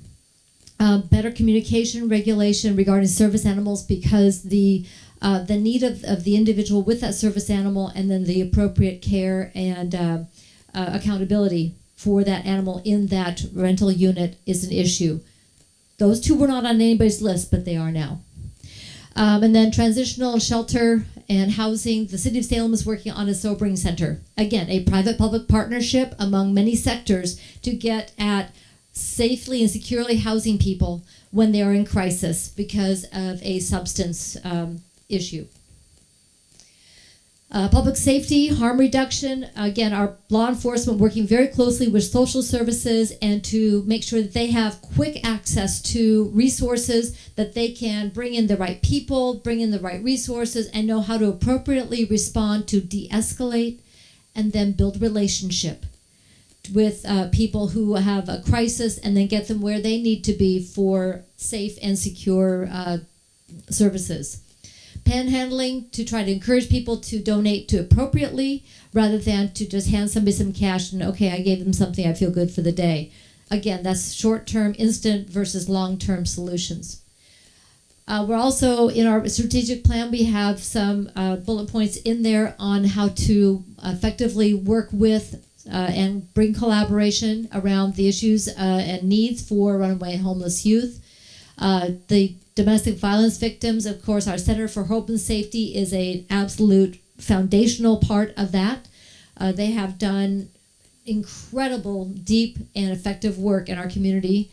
better communication regulation regarding service animals, because the need of the individual with that service animal, and then the appropriate care and accountability for that animal in that rental unit is an issue. Those two were not on anybody's list, but they are now. And then transitional shelter and housing. The City of Salem is working on a sobering center. Again, a private-public partnership among many sectors to get at safely and securely housing people when they are in crisis because of a substance issue. Public safety, harm reduction. Again, our law enforcement working very closely with social services and to make sure that they have quick access to resources, that they can bring in the right people, bring in the right resources, and know how to appropriately respond to de-escalate and then build relationship with people who have a crisis, and then get them where they need to be for safe and secure services. Panhandling, to try to encourage people to donate to appropriately rather than to just hand somebody some cash and, okay, I gave them something, I feel good for the day. Again, that's short-term, instant versus long-term solutions. We're also, in our strategic plan, we have some bullet points in there on how to effectively work with and bring collaboration around the issues and needs for runaway and homeless youth. The domestic violence victims, of course, our Center for Hope and Safety is an absolute foundational part of that. They have done incredible, deep, and effective work in our community.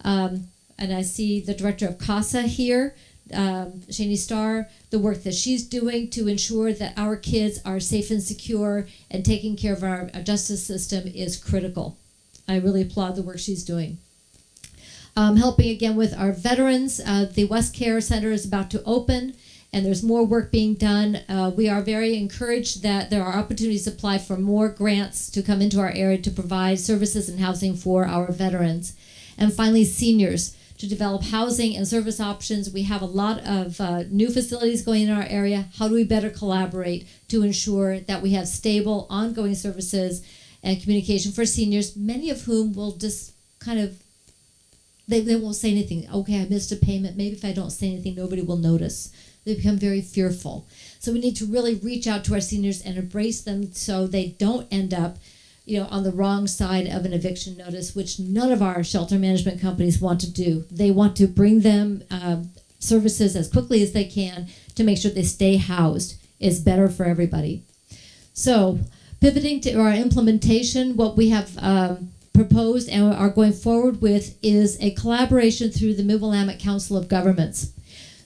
And I see the director of CASA here, Shani Starr, the work that she's doing to ensure that our kids are safe and secure, and taking care of our justice system is critical. I really applaud the work she's doing. Helping again with our veterans. The West Care Center is about to open, and there's more work being done. We are very encouraged that there are opportunities to apply for more grants to come into our area to provide services and housing for our veterans. And finally, seniors, to develop housing and service options. We have a lot of new facilities going in our area. How do we better collaborate to ensure that we have stable, ongoing services and communication for seniors, many of whom will just kind of, they won't say anything. Okay, I missed a payment. Maybe if I don't say anything, nobody will notice. They become very fearful. So we need to really reach out to our seniors and embrace them so they don't end up, on the wrong side of an eviction notice, which none of our shelter management companies want to do. They want to bring them services as quickly as they can to make sure they stay housed. Is better for everybody. So pivoting to our implementation, what we have proposed and are going forward with is a collaboration through the Mid-Willamette Council of Governments.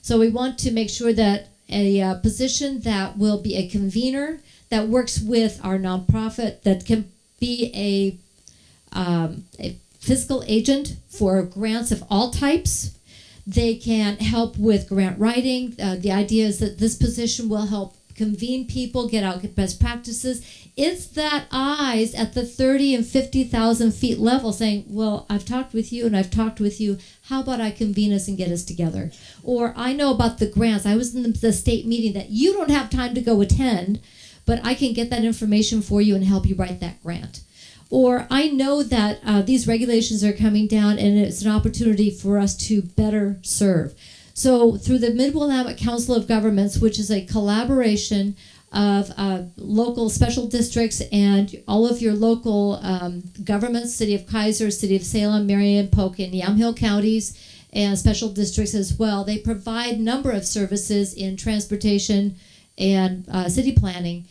So we want to make sure that a position that will be a convener that works with our nonprofit, that can be a fiscal agent for grants of all types. They can help with grant writing. The idea is that this position will help convene people, get out best practices. It's that eyes at the 30 and 50,000 feet level saying, well, I've talked with you and I've talked with you. How about I convene us and get us together? Or I know about the grants. I was in the state meeting that you don't have time to go attend, but I can get that information for you and help you write that grant. Or I know that these regulations are coming down and it's an opportunity for us to better serve. So through the Mid-Willamette Council of Governments, which is a collaboration of local special districts and all of your local governments, City of Keizer, City of Salem, Marion, Polk, and Yamhill counties, and special districts as well. They provide a number of services in transportation and city planning,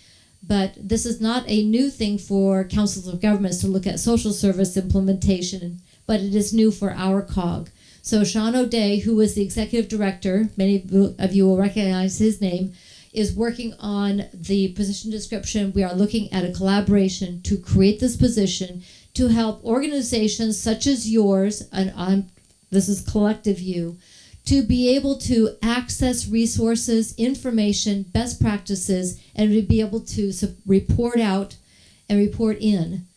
but this is not a new thing for councils of governments to look at social service implementation, but it is new for our COG. So Sean O'Day, who is the executive director, many of you will recognize his name, is working on the position description. We are looking at a collaboration to create this position to help organizations such as yours, and this is collective you, to be able to access resources, information, best practices, and to be able to report out and report in,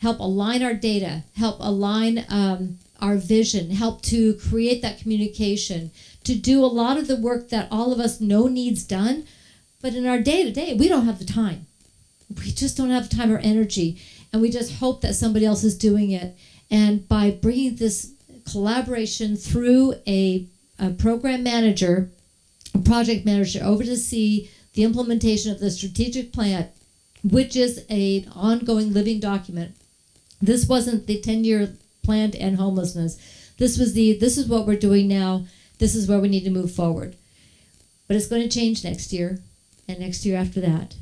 help align our data, help align our vision, help to create that communication, to do a lot of the work that all of us know needs done, but in our day-to-day, we don't have the time. We just don't have the time or energy, and we just hope that somebody else is doing it. And by bringing this collaboration through a program manager, a project manager, over to see the implementation of the strategic plan, which is an ongoing living document. This wasn't the 10-year plan to end homelessness. This is what we're doing now. This is where we need to move forward. But it's going to change next year and next year after that.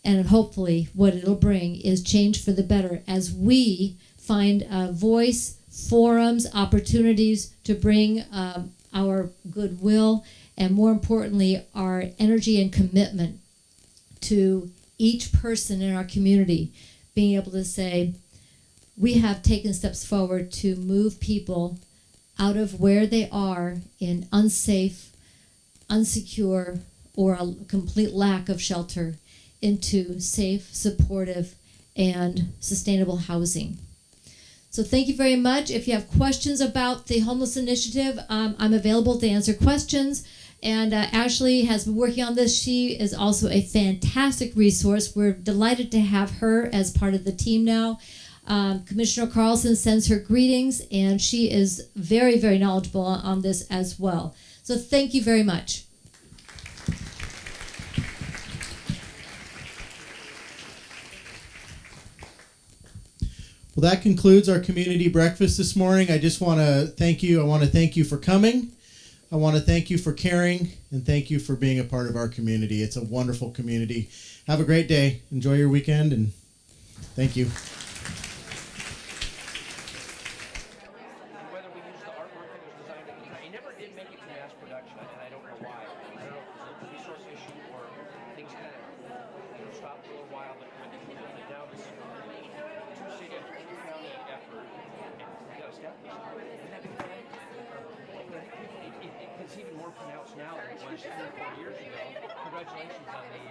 And hopefully what it'll bring is change for the better as we find a voice, forums, opportunities to bring our goodwill and, more importantly, our energy and commitment to each person in our community, being able to say, we have taken steps forward to move people out of where they are in unsafe, unsecure, or a complete lack of shelter into safe, supportive, and sustainable housing. So thank you very much. If you have questions about the Homeless Initiative, I'm available to answer questions. And Ashley has been working on this. She is also a fantastic resource. We're delighted to have her as part of the team now. Commissioner Carlson sends her greetings, and she is very, very knowledgeable on this as well. So thank you very much. Well, that concludes our community breakfast this morning. I just want to thank you. I want to thank you for coming. I want to thank you for caring, and thank you for being a part of our community. It's a wonderful community. Have a great day. Enjoy your weekend, and thank you. Whether we use the artwork that was designed at the time, it never did make it to mass production, and I don't know why. I don't know if it's a resource issue or things kind of stopped for a little while, but now this two-city, two-county effort, we got a step. It's even more pronounced now than it was 3 or 4 years ago. Congratulations on the